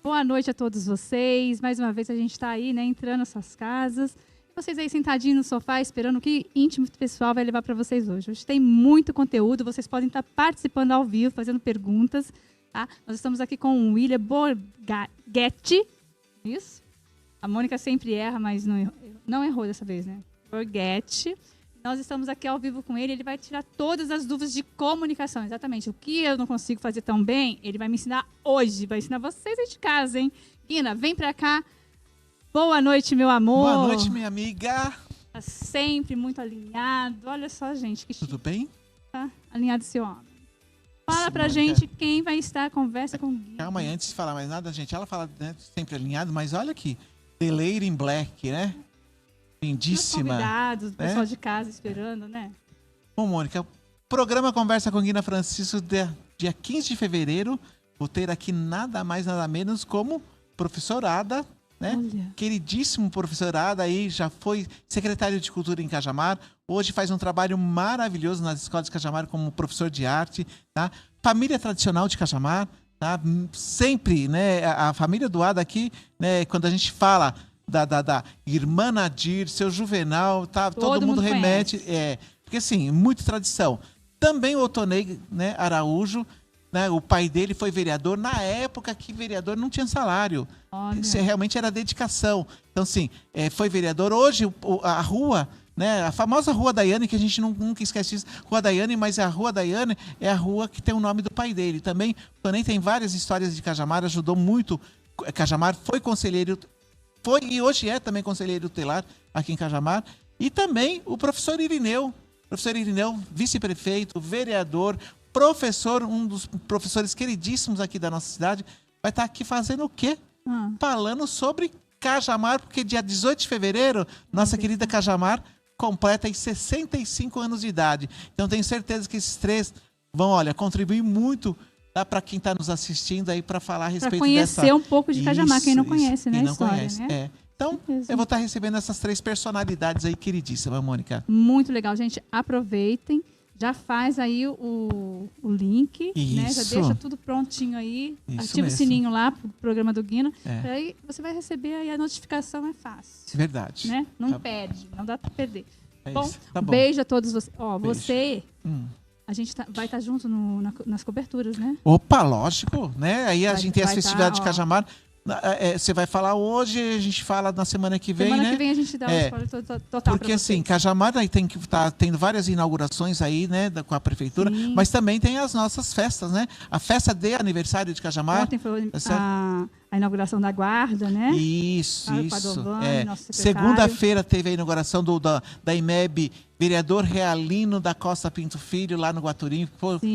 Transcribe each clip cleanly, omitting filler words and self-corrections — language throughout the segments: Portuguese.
Boa noite a todos vocês. Mais uma vez a gente está aí, né, entrando nas suas casas. E vocês aí sentadinhos no sofá, esperando o que íntimo pessoal vai levar para vocês hoje. Hoje tem muito conteúdo, vocês podem estar participando ao vivo, fazendo perguntas. Tá? Nós estamos aqui com o William Borghetti. Isso? A Mônica sempre erra, mas não errou dessa vez, né? Borghetti. Nós estamos aqui ao vivo com ele, ele vai tirar todas as dúvidas de comunicação, exatamente. O que eu não consigo fazer tão bem, ele vai me ensinar hoje, vai ensinar vocês aí de casa, hein? Guina, vem pra cá. Boa noite, meu amor. Boa noite, minha amiga. Tá sempre muito alinhado. Olha só, gente, que chique. Tudo bem? Tá alinhado esse homem. Fala pra gente quem vai estar à conversa com o Guina. Calma aí, antes de falar mais nada, gente, ela fala, né, sempre alinhado, mas olha aqui, The Lady in Black, né? Lindíssima. Os convidados, o né? pessoal de casa esperando, né? Bom, Mônica, programa Conversa com Guina Francisco, dia 15 de fevereiro. Vou ter aqui nada mais, nada menos como professorada, né? Olha. Queridíssimo professorada aí, já foi secretário de Cultura em Cajamar. Hoje faz um trabalho maravilhoso nas escolas de Cajamar como professor de arte, tá? Família tradicional de Cajamar, tá? Sempre, né? A família do Ada aqui, né? Quando a gente fala da irmã Nadir, seu Juvenal, tá? Todo mundo remete, porque assim, muita tradição. Também o Otonei, né, Araújo, né, o pai dele foi vereador na época que vereador não tinha salário. Isso realmente era dedicação. Então, assim, foi vereador. Hoje, a rua, né, a famosa Rua Daiane, que a gente nunca esquece disso, Rua Daiane, mas a Rua Daiane é a rua que tem o nome do pai dele. Também, o Otonei tem várias histórias de Cajamar, ajudou muito. Cajamar foi conselheiro, foi e hoje é também conselheiro tutelar aqui em Cajamar. E também o professor Irineu. Professor Irineu, vice-prefeito, vereador, professor, um dos professores queridíssimos aqui da nossa cidade, vai estar aqui fazendo o quê? Falando sobre Cajamar, porque dia 18 de fevereiro, nossa querida Cajamar completa aí 65 anos de idade. Então tenho certeza que esses três vão, olha, contribuir muito para quem está nos assistindo aí para falar a respeito dessa... Para conhecer um pouco de Cajamar, quem não conhece, né? Quem não história, conhece, né? Então, eu vou estar recebendo essas três personalidades aí, queridíssima, Mônica. Muito legal, gente. Aproveitem, já faz aí o link, né? Já deixa tudo prontinho aí. Isso ativa mesmo. o sininho lá pro programa do Guina. Aí você vai receber aí a notificação, é fácil. Verdade. Né? Não perde, não dá para perder. Bom, tá bom. Beijo a todos vocês. Ó, Beijo. você... A gente vai estar junto nas coberturas, né? Opa, lógico, né? Aí a gente tem as festividades de Cajamar. Você vai falar hoje, a gente fala na semana que vem, né? Semana que vem a gente dá o spoiler total. Porque assim, Cajamar aí tem que estar tendo várias inaugurações aí, né, com a prefeitura, Sim. mas também tem as nossas festas, né? A festa de aniversário de Cajamar. Ontem foi a inauguração da guarda, né? Isso. Padovani, nosso secretário. Segunda-feira teve a inauguração da IMEB, vereador Realino da Costa Pinto Filho, lá no Guaturim.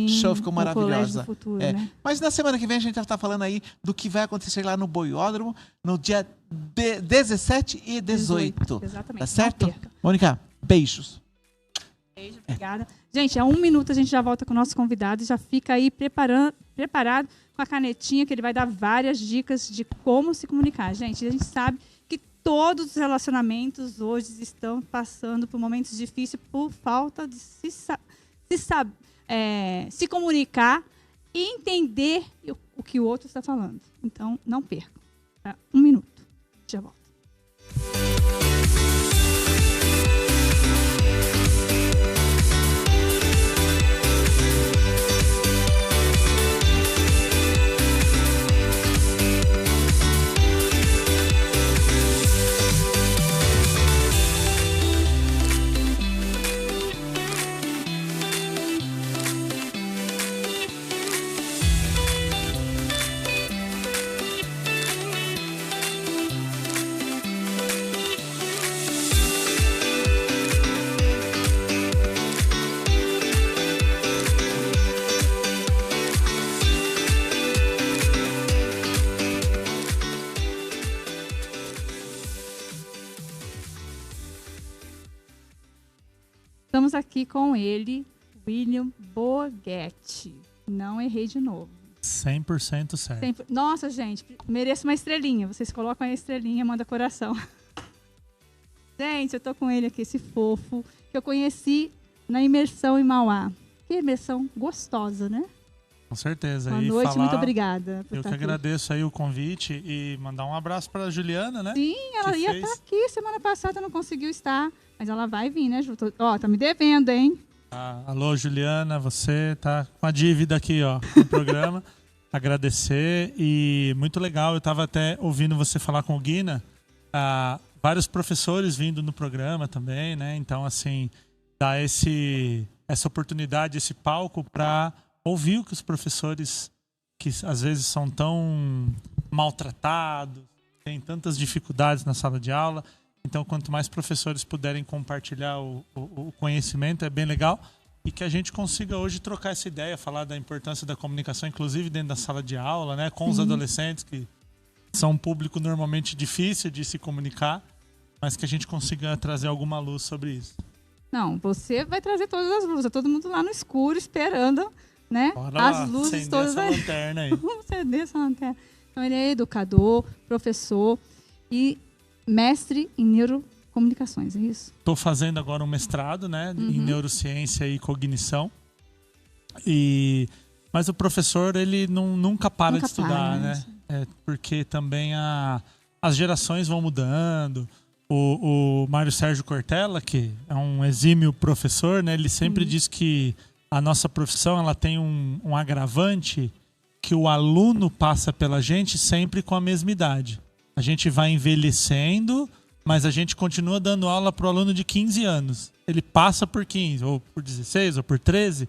Show, ficou maravilhosa. Futuro, né? Mas na semana que vem a gente vai estar falando aí do que vai acontecer lá no Boiódromo, no dia 17 e 18. Exatamente. Tá certo? Não perca. Mônica, beijos. Beijo, obrigada. Gente, a 1 minuto a gente já volta com o nosso convidado. Já fica aí preparado com a canetinha, que ele vai dar várias dicas de como se comunicar. Gente, a gente sabe que todos os relacionamentos hoje estão passando por momentos difíceis por falta de se comunicar e entender o que o outro está falando. Então, não percam. Tá? 1 minuto. Já volto. Estamos aqui com ele, William Borghetti. Não errei de novo. 100% certo. Nossa, gente, mereço uma estrelinha. Vocês colocam a estrelinha, manda coração. Gente, eu tô com ele aqui, esse fofo, que eu conheci na imersão em Mauá. Que imersão gostosa, né? Com certeza. Boa noite, muito obrigada. Eu que agradeço aí o convite e mandar um abraço para a Juliana, né? Sim, ela ia estar aqui semana passada, não conseguiu estar, mas ela vai vir, né, Ju? Ó, tá me devendo, hein? Alô, Juliana, você tá com a dívida aqui, ó, no programa. Agradecer e muito legal, eu estava até ouvindo você falar com o Guina, vários professores vindo no programa também, né? Então, assim, dá essa oportunidade, esse palco para ouvir o que os professores, que às vezes são tão maltratados, têm tantas dificuldades na sala de aula. Então, quanto mais professores puderem compartilhar o conhecimento, é bem legal. E que a gente consiga hoje trocar essa ideia, falar da importância da comunicação, inclusive dentro da sala de aula, né? Com os adolescentes, que são um público normalmente difícil de se comunicar, mas que a gente consiga trazer alguma luz sobre isso. Não, você vai trazer todas as luzes. Todo mundo lá no escuro esperando, né? Bora as lá, luzes todas essa lanterna aí. Vamos acender essa lanterna. Então, ele é educador, professor e mestre em neurocomunicações, é isso? Estou fazendo agora um mestrado, né, em neurociência e cognição. Mas o professor, ele nunca para de estudar, né? Porque também as gerações vão mudando. O Mário Sérgio Cortella, que é um exímio professor, né, ele sempre diz que a nossa profissão ela tem um agravante, que o aluno passa pela gente sempre com a mesma idade. A gente vai envelhecendo, mas a gente continua dando aula para o aluno de 15 anos. Ele passa por 15, ou por 16, ou por 13.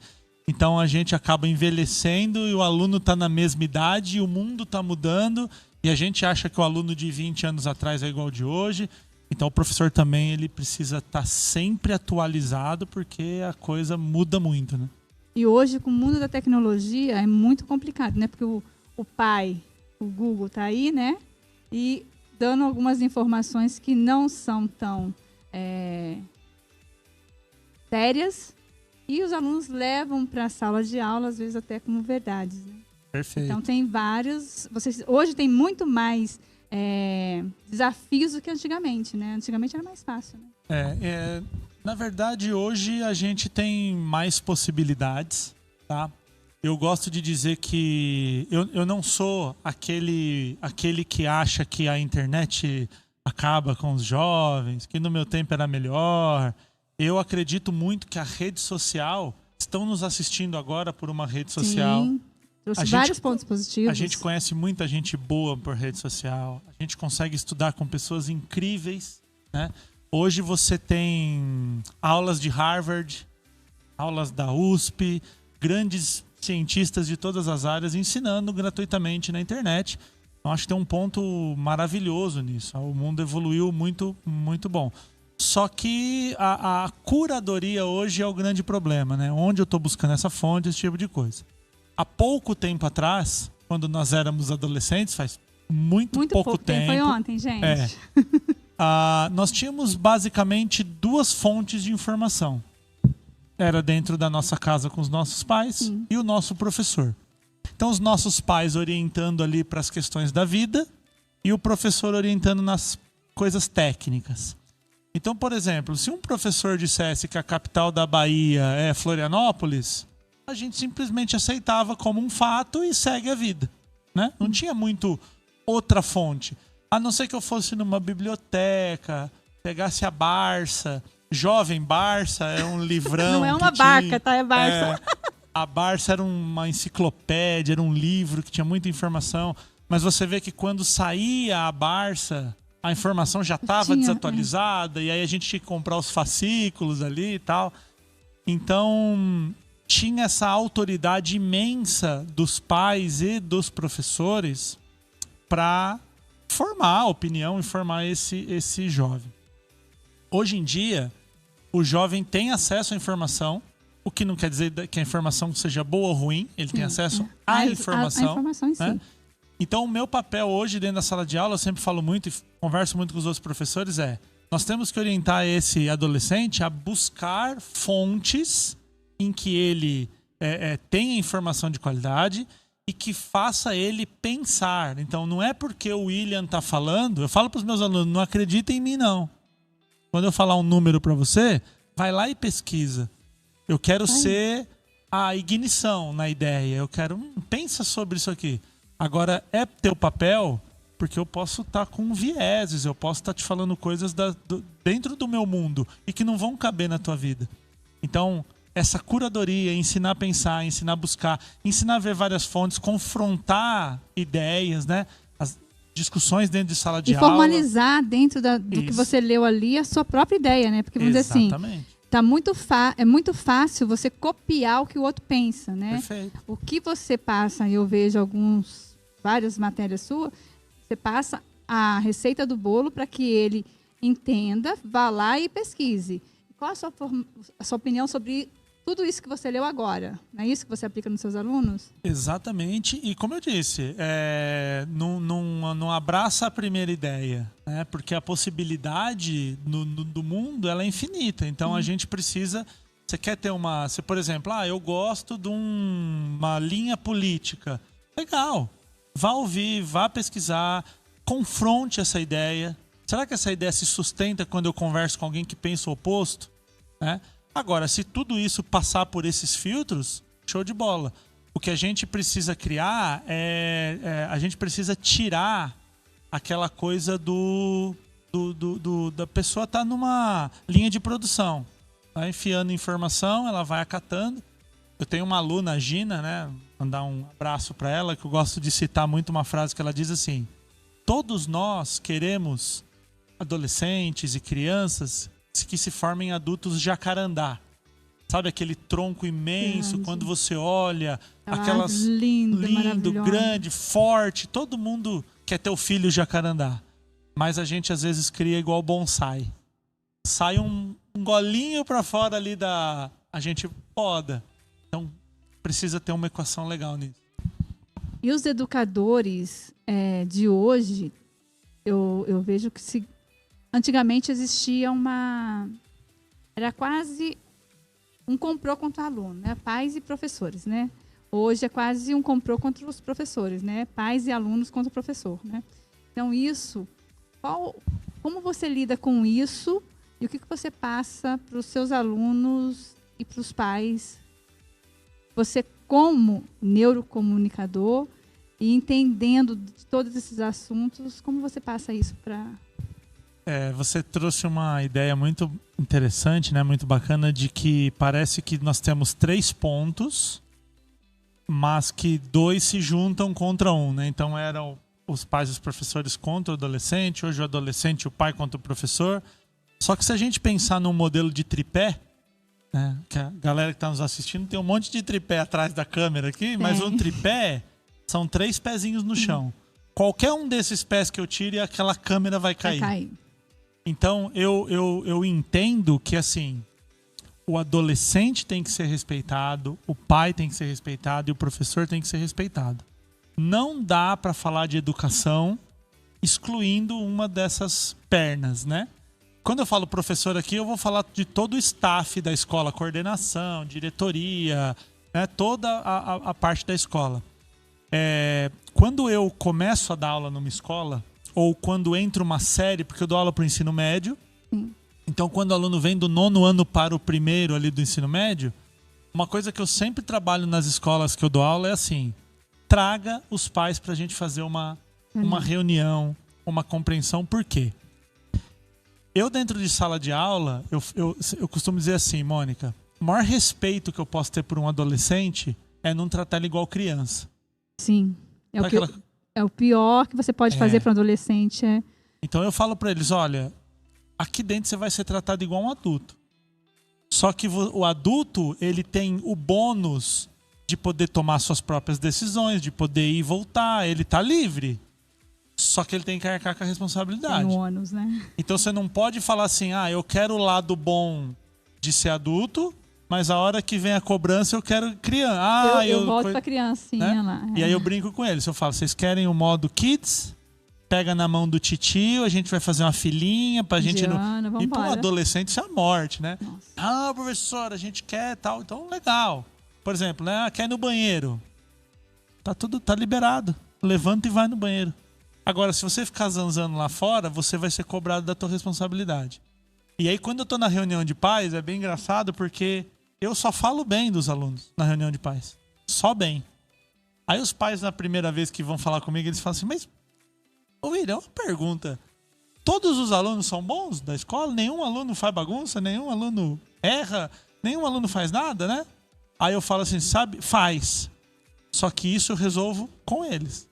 Então a gente acaba envelhecendo e o aluno está na mesma idade e o mundo está mudando. E a gente acha que o aluno de 20 anos atrás é igual ao de hoje. Então o professor também ele precisa estar sempre atualizado, porque a coisa muda muito, né? E hoje, com o mundo da tecnologia, é muito complicado, né? Porque o pai, o Google, está aí, né? E dando algumas informações que não são tão sérias, e os alunos levam para a sala de aula, às vezes até como verdades. Né? Perfeito. Então tem vários. Hoje tem muito mais desafios do que antigamente, né? Antigamente era mais fácil. Né? Na verdade, hoje a gente tem mais possibilidades, tá? Eu gosto de dizer que eu não sou aquele que acha que a internet acaba com os jovens, que no meu tempo era melhor. Eu acredito muito que a rede social, estão nos assistindo agora por uma rede social. Sim, trouxe vários pontos positivos. A gente conhece muita gente boa por rede social. A gente consegue estudar com pessoas incríveis, né? Hoje você tem aulas de Harvard, aulas da USP, grandes cientistas de todas as áreas ensinando gratuitamente na internet. Eu acho que tem um ponto maravilhoso nisso. O mundo evoluiu muito, muito bom. Só que a curadoria hoje é o grande problema, né? Onde eu estou buscando essa fonte, esse tipo de coisa. Há pouco tempo atrás, quando nós éramos adolescentes, faz muito pouco tempo. Foi ontem, gente. Nós tínhamos basicamente duas fontes de informação. Era dentro da nossa casa com os nossos pais e o nosso professor. Então, os nossos pais orientando ali para as questões da vida e o professor orientando nas coisas técnicas. Então, por exemplo, se um professor dissesse que a capital da Bahia é Florianópolis, a gente simplesmente aceitava como um fato e segue a vida, né? Não tinha muito outra fonte. A não ser que eu fosse numa biblioteca, pegasse a Barça. Jovem Barça é um livrão. Não é uma barca, tá? É Barça. A Barça era uma enciclopédia, era um livro que tinha muita informação. Mas você vê que quando saía a Barça, a informação já estava desatualizada. E aí a gente tinha que comprar os fascículos ali e tal. Então, tinha essa autoridade imensa dos pais e dos professores para formar a opinião e formar esse jovem. Hoje em dia, o jovem tem acesso à informação, o que não quer dizer que a informação seja boa ou ruim, ele tem acesso à informação. A informação em si. Então, o meu papel hoje dentro da sala de aula, eu sempre falo muito e converso muito com os outros professores, nós temos que orientar esse adolescente a buscar fontes em que ele tenha informação de qualidade e que faça ele pensar. Então, não é porque o William está falando, eu falo para os meus alunos, não acreditem em mim não. Quando eu falar um número para você, vai lá e pesquisa. Eu quero ser a ignição na ideia. Eu quero, pensa sobre isso aqui. Agora, é teu papel, porque eu posso estar com vieses, eu posso estar te falando coisas dentro do meu mundo e que não vão caber na tua vida. Então, essa curadoria, ensinar a pensar, ensinar a buscar, ensinar a ver várias fontes, confrontar ideias, né? As discussões dentro de sala de aula. E formalizar dentro do que você leu ali a sua própria ideia, né? Porque, vamos dizer assim, é muito fácil você copiar o que o outro pensa, né? Perfeito. O que você passa, e eu vejo várias matérias suas, você passa a receita do bolo para que ele entenda, vá lá e pesquise. Qual a sua opinião sobre tudo isso que você leu agora? Não é isso que você aplica nos seus alunos? Exatamente. E como eu disse, não abraça a primeira ideia, né? Porque a possibilidade do mundo ela é infinita. Então a gente precisa... Você quer ter por exemplo, eu gosto de uma linha política. Legal. Vá ouvir, vá pesquisar, confronte essa ideia. Será que essa ideia se sustenta quando eu converso com alguém que pensa o oposto? Né? Agora, se tudo isso passar por esses filtros, show de bola. O que a gente precisa criar a gente precisa tirar aquela coisa da pessoa estar numa linha de produção. Vai enfiando informação, ela vai acatando. Eu tenho uma aluna, a Gina, né? Mandar um abraço para ela, que eu gosto de citar muito uma frase que ela diz assim: todos nós queremos adolescentes e crianças que se formem adultos jacarandá. Sabe aquele tronco imenso, quando você olha, aquelas lindo, grande, forte, todo mundo quer ter o filho jacarandá. Mas a gente às vezes cria igual bonsai. Sai um golinho para fora ali a gente poda. Então precisa ter uma equação legal nisso. E os educadores de hoje, eu vejo que antigamente existia era quase um complô contra o aluno, né? Pais e professores, né? Hoje é quase um complô contra os professores, né? Pais e alunos contra o professor, né? Então como você lida com isso e o que você passa para os seus alunos e para os pais? Você, como neurocomunicador e entendendo de todos esses assuntos, como você passa isso para... Você trouxe uma ideia muito interessante, né? Muito bacana, de que parece que nós temos 3 pontos, mas que 2 se juntam contra um, né? Então eram os pais e os professores contra o adolescente, hoje o adolescente e o pai contra o professor. Só que se a gente pensar num modelo de tripé, né? Que a galera que está nos assistindo tem um monte de tripé atrás da câmera aqui, mas um tripé são 3 pezinhos no chão. Qualquer um desses pés que eu tire, aquela câmera vai cair. Então, eu entendo que, assim, o adolescente tem que ser respeitado, o pai tem que ser respeitado e o professor tem que ser respeitado. Não dá para falar de educação excluindo uma dessas pernas, né? Quando eu falo professor aqui, eu vou falar de todo o staff da escola, coordenação, diretoria, né? Toda a parte da escola. Quando eu começo a dar aula numa escola, ou quando entra uma série, porque eu dou aula para o ensino médio. Então, quando o aluno vem do 9º ano para o 1º ali do ensino médio, uma coisa que eu sempre trabalho nas escolas que eu dou aula é assim: traga os pais para a gente fazer uma reunião, uma compreensão. Por quê? Eu, dentro de sala de aula, eu costumo dizer assim, Mônica, o maior respeito que eu posso ter por um adolescente é não tratar ele igual criança. Sim. É o pior que você pode fazer para um adolescente. Então eu falo para eles, olha, aqui dentro você vai ser tratado igual um adulto. Só que o adulto, ele tem o bônus de poder tomar suas próprias decisões, de poder ir e voltar, ele tá livre. Só que ele tem que arcar com a responsabilidade. Tem ônus, né? Então você não pode falar assim, eu quero o lado bom de ser adulto, mas a hora que vem a cobrança eu quero criança. Eu volto pra criancinha, né? Lá. E aí eu brinco com eles. Eu falo, vocês querem o modo kids? Pega na mão do titio, a gente vai fazer uma filinha pra gente... E para um adolescente isso é a morte, né? Nossa. Professor, a gente quer tal. Então, legal. Por exemplo, né? Quer ir no banheiro. Tá liberado. Levanta e vai no banheiro. Agora, se você ficar zanzando lá fora, você vai ser cobrado da tua responsabilidade. E aí, quando eu tô na reunião de pais, é bem engraçado porque eu só falo bem dos alunos na reunião de pais. Só bem. Aí os pais, na primeira vez que vão falar comigo, eles falam assim, mas, ô William, uma pergunta. Todos os alunos são bons da escola? Nenhum aluno faz bagunça? Nenhum aluno erra? Nenhum aluno faz nada, né? Aí eu falo assim, sabe, faz. Só que isso eu resolvo com eles.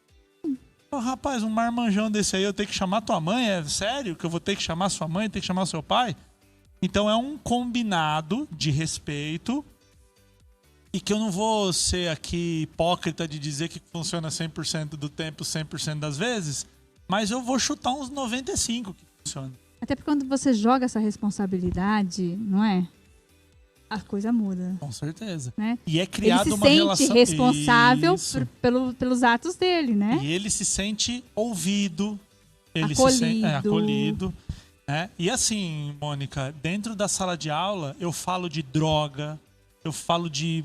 Oh, rapaz, um marmanjão desse aí eu tenho que chamar tua mãe? É sério que eu vou ter que chamar sua mãe, ter que chamar seu pai? Então é um combinado de respeito e que eu não vou ser aqui hipócrita de dizer que funciona 100% do tempo, 100% das vezes, mas eu vou chutar uns 95% que funciona. Até porque quando você joga essa responsabilidade, não é? A coisa muda. Com certeza. Né? E é criada uma relação... relação... Ele se sente responsável pelos atos dele, né? E ele se sente ouvido. Ele acolhido. Se sente acolhido. Né? E assim, Mônica, dentro da sala de aula, eu falo de droga, eu falo de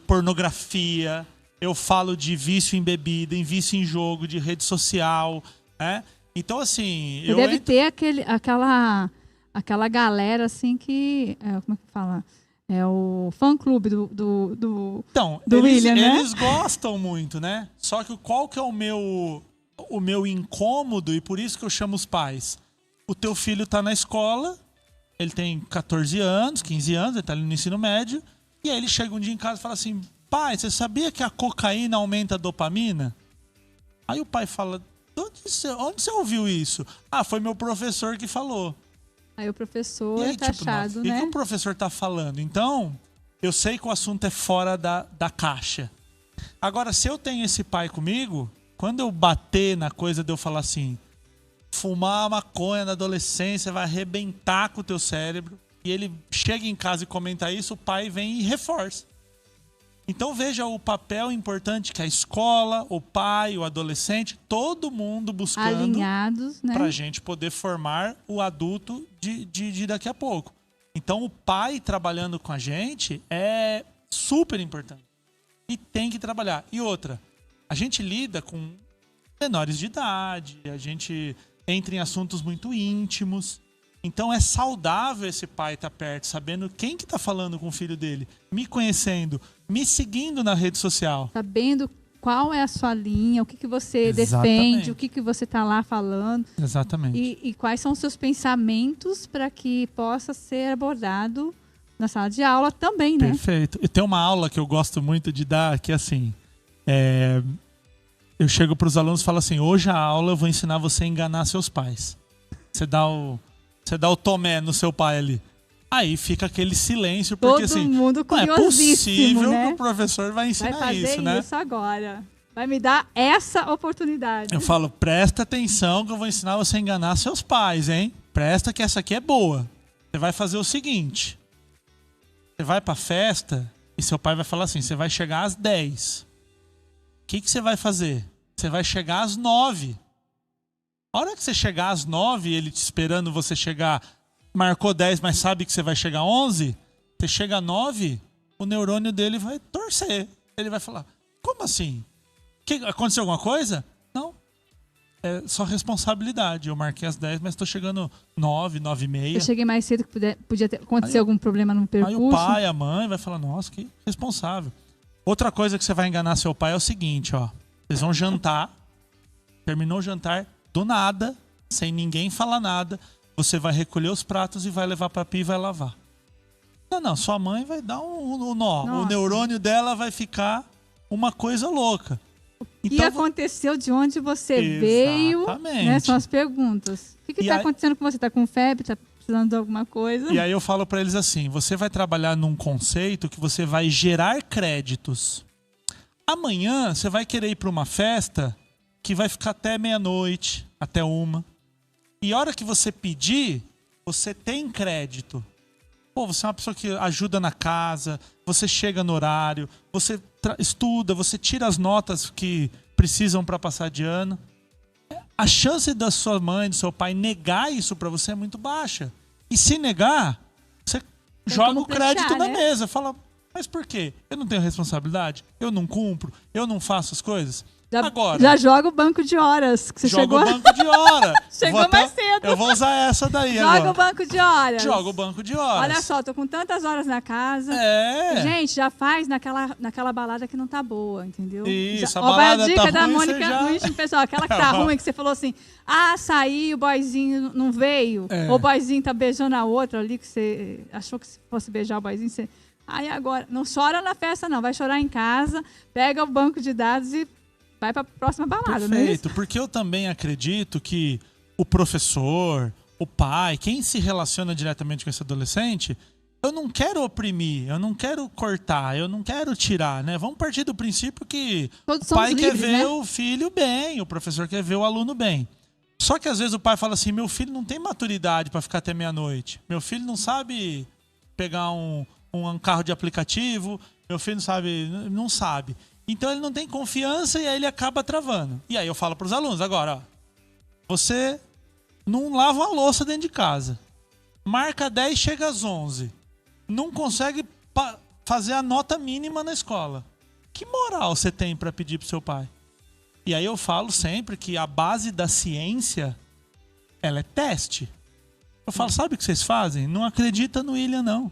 pornografia, eu falo de vício em bebida, em vício em jogo, de rede social, né? Então, assim... Você deve ter aquela galera, assim, que... como é que fala? É o fã-clube do William, né? Eles gostam muito, né? Só que qual que é o meu incômodo, e por isso que eu chamo os pais? O teu filho tá na escola, ele tem 14 anos, 15 anos, ele tá ali no ensino médio, e aí ele chega um dia em casa e fala assim, pai, você sabia que a cocaína aumenta a dopamina? Aí o pai fala, onde você ouviu isso? Ah, foi meu professor que falou. Aí o professor aí, tá achado, né? O que o professor tá falando? Então, eu sei que o assunto é fora da caixa. Agora, se eu tenho esse pai comigo, quando eu bater na coisa de eu falar assim, fumar maconha na adolescência vai arrebentar com o teu cérebro, e ele chega em casa e comenta isso, o pai vem e reforça. Então veja o papel importante que a escola, o pai, o adolescente, todo mundo buscando alinhados, né? Pra gente poder formar o adulto de daqui a pouco. Então o pai trabalhando com a gente é super importante. E tem que trabalhar. E outra, a gente lida com menores de idade, a gente entra em assuntos muito íntimos. Então é saudável esse pai estar perto, sabendo quem que tá falando com o filho dele, me conhecendo, me seguindo na rede social. Sabendo qual é a sua linha, o que você Exatamente. defende, o que você tá lá falando. Exatamente. E quais são os seus pensamentos para que possa ser abordado na sala de aula também, né? Perfeito. E tem uma aula que eu gosto muito de dar, que é assim, eu chego para os alunos e falo assim, hoje a aula eu vou ensinar você a enganar seus pais. Você dá o tomé no seu pai ali. Aí fica aquele silêncio, porque todo assim, mundo não é possível, né? que o professor vai ensinar vai fazer isso, né? isso agora. Vai me dar essa oportunidade. Eu falo, presta atenção que eu vou ensinar você a enganar seus pais, hein? Presta que essa aqui é boa. Você vai fazer o seguinte. Você vai pra festa e seu pai vai falar assim, você vai chegar às 10. O que você vai fazer? Você vai chegar às 9. A hora que você chegar às 9, ele te esperando você chegar, marcou 10, mas sabe que você vai chegar às 11, você chega às 9, o neurônio dele vai torcer. Ele vai falar, como assim? Aconteceu alguma coisa? Não. É só responsabilidade. Eu marquei às 10, mas estou chegando 9, 9h30. Eu cheguei mais cedo que podia acontecer algum problema no percurso. Aí o pai, a mãe vai falar, nossa, que responsável. Outra coisa que você vai enganar seu pai é o seguinte, ó. Vocês vão jantar, terminou o jantar, do nada, sem ninguém falar nada, você vai recolher os pratos e vai levar pra pia e vai lavar. Não, sua mãe vai dar um nó. Nossa. O neurônio dela vai ficar uma coisa louca. O que aconteceu, de onde você veio, né? São as perguntas. O que está acontecendo com você? Está com febre? Está precisando de alguma coisa? E aí eu falo para eles assim, você vai trabalhar num conceito que você vai gerar créditos. Amanhã você vai querer ir para uma festa que vai ficar até meia-noite, até 1. E a hora que você pedir, você tem crédito. Pô, você é uma pessoa que ajuda na casa, você chega no horário, você estuda, você tira as notas que precisam para passar de ano. A chance da sua mãe, do seu pai negar isso para você é muito baixa. E se negar, você joga o crédito na mesa. Fala, mas por quê? Eu não tenho responsabilidade? Eu não cumpro? Eu não faço as coisas? Agora, já joga o banco de horas. Que você joga chegou, o banco de hora. chegou mais cedo. Eu vou usar essa daí Joga agora. o banco de horas. Joga o banco de horas. Olha só, tô com tantas horas na casa. É. Gente, já faz naquela balada que não tá boa, entendeu? Isso, já, a balada vai a dica tá da ruim, Mônica você já... no íntimo pessoal. Aquela que tá ruim, que você falou assim, saí, o boyzinho não veio. Ou o boyzinho tá beijando a outra ali, que você achou que se fosse beijar o boyzinho, você... Aí agora, não chora na festa não, vai chorar em casa, pega o banco de dados e vai para a próxima balada, não é isso? Perfeito, porque eu também acredito que o professor, o pai, quem se relaciona diretamente com esse adolescente, eu não quero oprimir, eu não quero cortar, eu não quero tirar, né? Vamos partir do princípio que todos o pai somos quer livres, ver né? o filho bem, o professor quer ver o aluno bem. Só que às vezes o pai fala assim, meu filho não tem maturidade para ficar até meia-noite, meu filho não sabe pegar um carro de aplicativo, meu filho não sabe. Então ele não tem confiança e aí ele acaba travando. E aí eu falo para os alunos, agora, ó, você não lava uma louça dentro de casa, marca 10, chega às 11, não consegue fazer a nota mínima na escola. Que moral você tem para pedir para seu pai? E aí eu falo sempre que a base da ciência, ela é teste. Eu falo, sabe o que vocês fazem? Não acredita no William, não.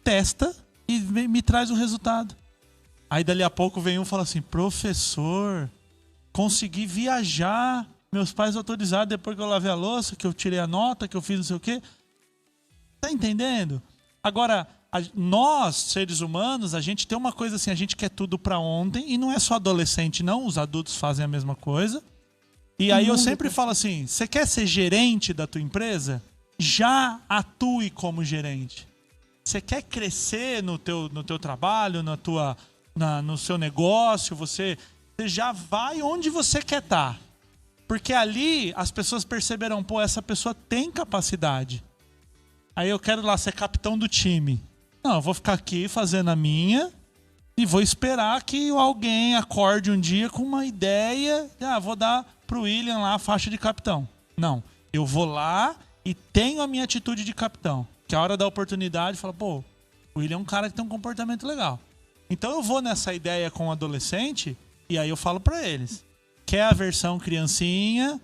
Testa e me traz o resultado. Aí dali a pouco vem um e fala assim, professor, consegui viajar, meus pais autorizaram depois que eu lavei a louça, que eu tirei a nota, que eu fiz não sei o quê. Tá entendendo? Agora, nós, seres humanos, a gente tem uma coisa assim, a gente quer tudo pra ontem, e não é só adolescente não, os adultos fazem a mesma coisa. E aí eu sempre falo assim, você quer ser gerente da tua empresa? Já atue como gerente. Você quer crescer no teu trabalho, no seu negócio, você já vai onde você quer estar. Porque ali as pessoas perceberão, pô, essa pessoa tem capacidade. Aí eu quero lá ser capitão do time. Não, eu vou ficar aqui fazendo a minha e vou esperar que alguém acorde um dia com uma ideia. Vou dar pro William lá a faixa de capitão. Não, eu vou lá e tenho a minha atitude de capitão. Que a hora da oportunidade fala, pô, o William é um cara que tem um comportamento legal. Então eu vou nessa ideia com o adolescente e aí eu falo pra eles. Quer a versão criancinha,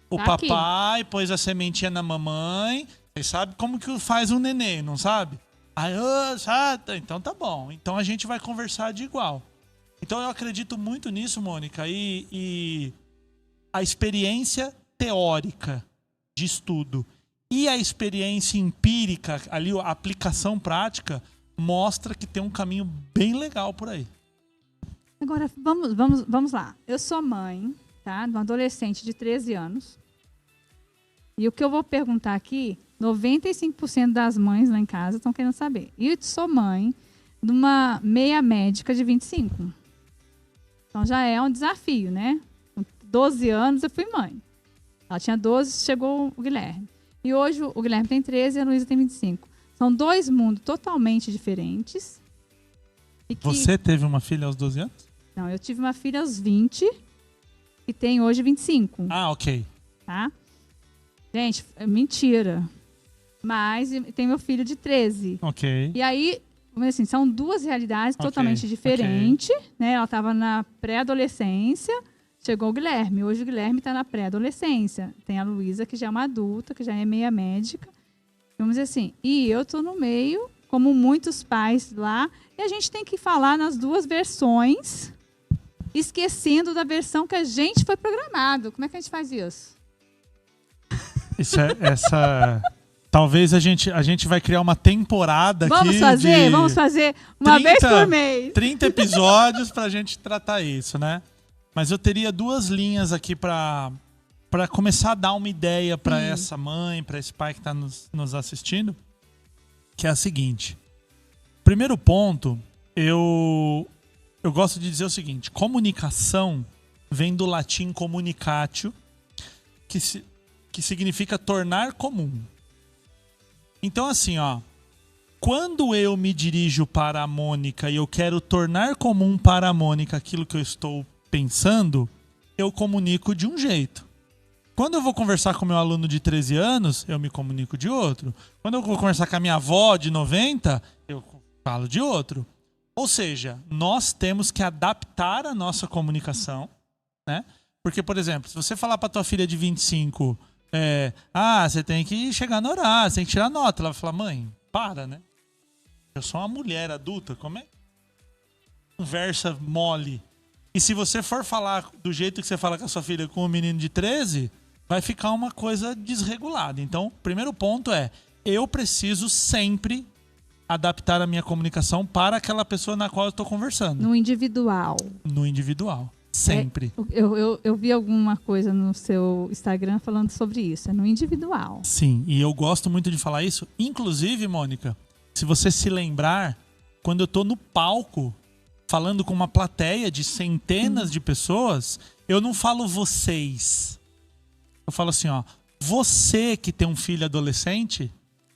o papai pôs a sementinha na mamãe. Vocês sabem como que faz um neném, não sabe? Aí, então tá bom. Então a gente vai conversar de igual. Então eu acredito muito nisso, Mônica. E a experiência teórica de estudo e a experiência empírica, ali a aplicação prática, mostra que tem um caminho bem legal por aí. Agora, vamos lá. Eu sou mãe, tá? De um adolescente de 13 anos. E o que eu vou perguntar aqui, 95% das mães lá em casa estão querendo saber. E eu sou mãe de uma meia médica de 25. Então já é um desafio, né? Com 12 anos eu fui mãe. Ela tinha 12, chegou o Guilherme. E hoje o Guilherme tem 13 e a Luísa tem 25. São dois mundos totalmente diferentes. E que... Você teve uma filha aos 12 anos? Não, eu tive uma filha aos 20 e tenho hoje 25. Ah, ok. Tá? Gente, é mentira. Mas tem meu filho de 13. Ok. E aí, assim, são duas realidades totalmente diferentes. Né? Ela estava na pré-adolescência, chegou o Guilherme. Hoje o Guilherme está na pré-adolescência. Tem a Luísa, que já é uma adulta, que já é meia médica. Vamos dizer assim. E eu estou no meio, como muitos pais lá. E a gente tem que falar nas duas versões, esquecendo da versão que a gente foi programado. Como é que a gente faz isso? Talvez a gente vai criar uma temporada aqui. Vamos fazer uma vez por mês. 30 episódios pra gente tratar isso, né? Mas eu teria duas linhas aqui pra começar a dar uma ideia pra essa mãe, pra esse pai que tá nos assistindo, que é a seguinte. Primeiro ponto, eu gosto de dizer o seguinte: comunicação vem do latim communicatio, que significa tornar comum. Então, assim, ó, quando eu me dirijo para a Mônica e eu quero tornar comum para a Mônica aquilo que eu estou pensando, eu comunico de um jeito. Quando eu vou conversar com meu aluno de 13 anos, eu me comunico de outro. Quando eu vou conversar com a minha avó de 90, eu falo de outro. Ou seja, nós temos que adaptar a nossa comunicação, né? Porque, por exemplo, se você falar para tua filha de 25, você tem que chegar no horário, você tem que tirar nota. Ela vai falar, mãe, para, né? Eu sou uma mulher adulta, como é? Conversa mole. E se você for falar do jeito que você fala com a sua filha com um menino de 13, vai ficar uma coisa desregulada. Então, o primeiro ponto é, eu preciso sempre adaptar a minha comunicação para aquela pessoa na qual eu estou conversando. No individual. No individual. Sempre. Eu vi alguma coisa no seu Instagram falando sobre isso. É no individual. Sim, e eu gosto muito de falar isso. Inclusive, Mônica, se você se lembrar, quando eu estou no palco, falando com uma plateia de centenas de pessoas, eu não falo vocês. Eu falo assim, ó, você que tem um filho adolescente,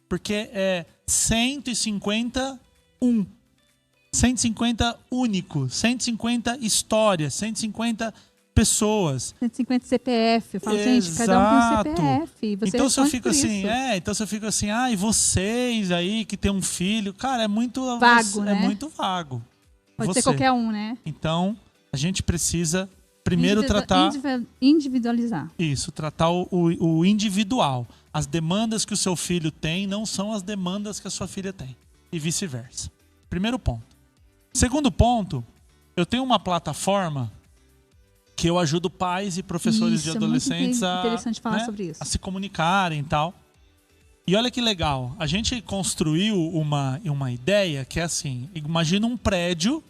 porque é 150 único, 150 histórias, 150 pessoas. 150 CPF. Eu falo, gente, cada um tem um CPF. Você então se eu fico assim, e vocês aí que tem um filho, cara, é muito vago, né? É muito vago. Pode ser qualquer um, né? Então, a gente precisa primeiro individualizar. Isso, tratar o individual. As demandas que o seu filho tem não são as demandas que a sua filha tem. E vice-versa. Primeiro ponto. Segundo ponto, eu tenho uma plataforma que eu ajudo pais e professores de adolescentes interessante falar sobre isso. A se comunicarem e tal. E olha que legal, a gente construiu uma ideia que é assim, imagina um prédio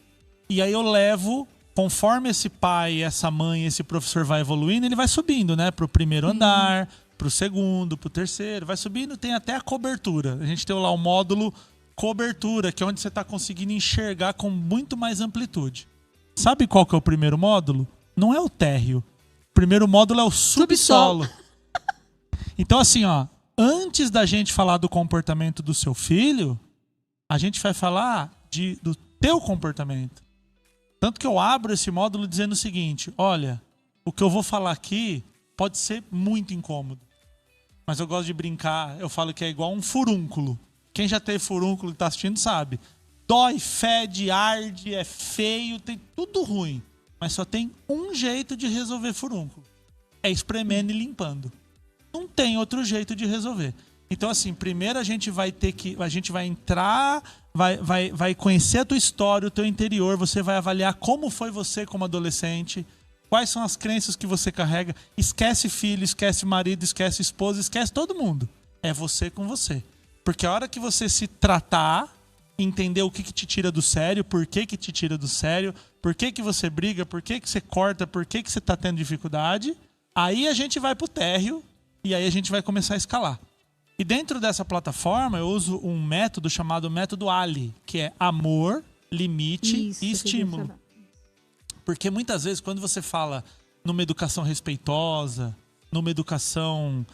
e aí eu levo, conforme esse pai, essa mãe, esse professor vai evoluindo, ele vai subindo, né? Pro primeiro andar, pro segundo, pro terceiro, vai subindo, tem até a cobertura. A gente tem lá o módulo cobertura, que é onde você está conseguindo enxergar com muito mais amplitude. Sabe qual que é o primeiro módulo? Não é o térreo. O primeiro módulo é o subsolo. Então assim, ó, antes da gente falar do comportamento do seu filho, a gente vai falar do teu comportamento. Tanto que eu abro esse módulo dizendo o seguinte, olha, o que eu vou falar aqui pode ser muito incômodo. Mas eu gosto de brincar, eu falo que é igual um furúnculo. Quem já teve furúnculo e está assistindo sabe. Dói, fede, arde, é feio, tem tudo ruim. Mas só tem um jeito de resolver furúnculo. É espremendo e limpando. Não tem outro jeito de resolver. Então, assim, primeiro a gente vai entrar, vai conhecer a tua história, o teu interior, você vai avaliar como foi você como adolescente, quais são as crenças que você carrega. Esquece filho, esquece marido, esquece esposa, esquece todo mundo. É você com você. Porque a hora que você se tratar, entender o que te tira do sério, por que te tira do sério, por que você briga, por que você corta, por que você está tendo dificuldade, aí a gente vai pro térreo e aí a gente vai começar a escalar. E dentro dessa plataforma eu uso um método chamado método ALI, que é amor, limite e estímulo. Porque muitas vezes quando você fala numa educação respeitosa, numa educação,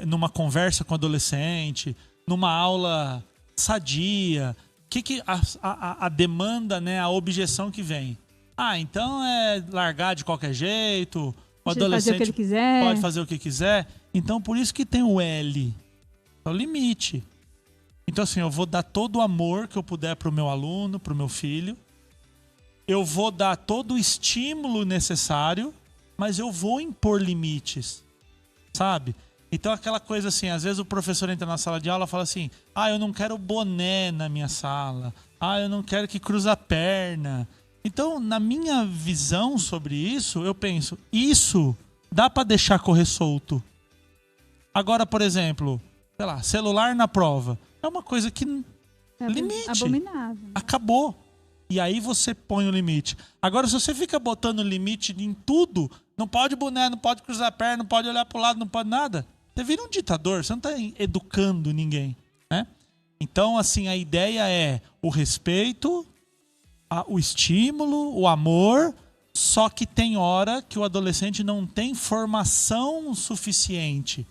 numa conversa com adolescente, numa aula sadia, que a demanda, né, a objeção que vem? Então é largar de qualquer jeito, o adolescente pode fazer o que quiser. Então por isso que tem o L, é o limite. Então assim, eu vou dar todo o amor que eu puder pro meu aluno, pro meu filho. Eu vou dar todo o estímulo necessário, mas eu vou impor limites, sabe? Então aquela coisa assim, às vezes o professor entra na sala de aula e fala assim, eu não quero boné na minha sala, eu não quero que cruza a perna. Então, na minha visão sobre isso, eu penso, isso dá para deixar correr solto. Agora, por exemplo, sei lá, celular na prova, é uma coisa que limite. Abominável. Acabou. E aí você põe o limite. Agora, se você fica botando limite em tudo, não pode boné, não pode cruzar a perna, não pode olhar para o lado, não pode nada. Você vira um ditador, você não está educando ninguém, né? Então, assim, a ideia é o respeito, o estímulo, o amor, só que tem hora que o adolescente não tem formação suficiente.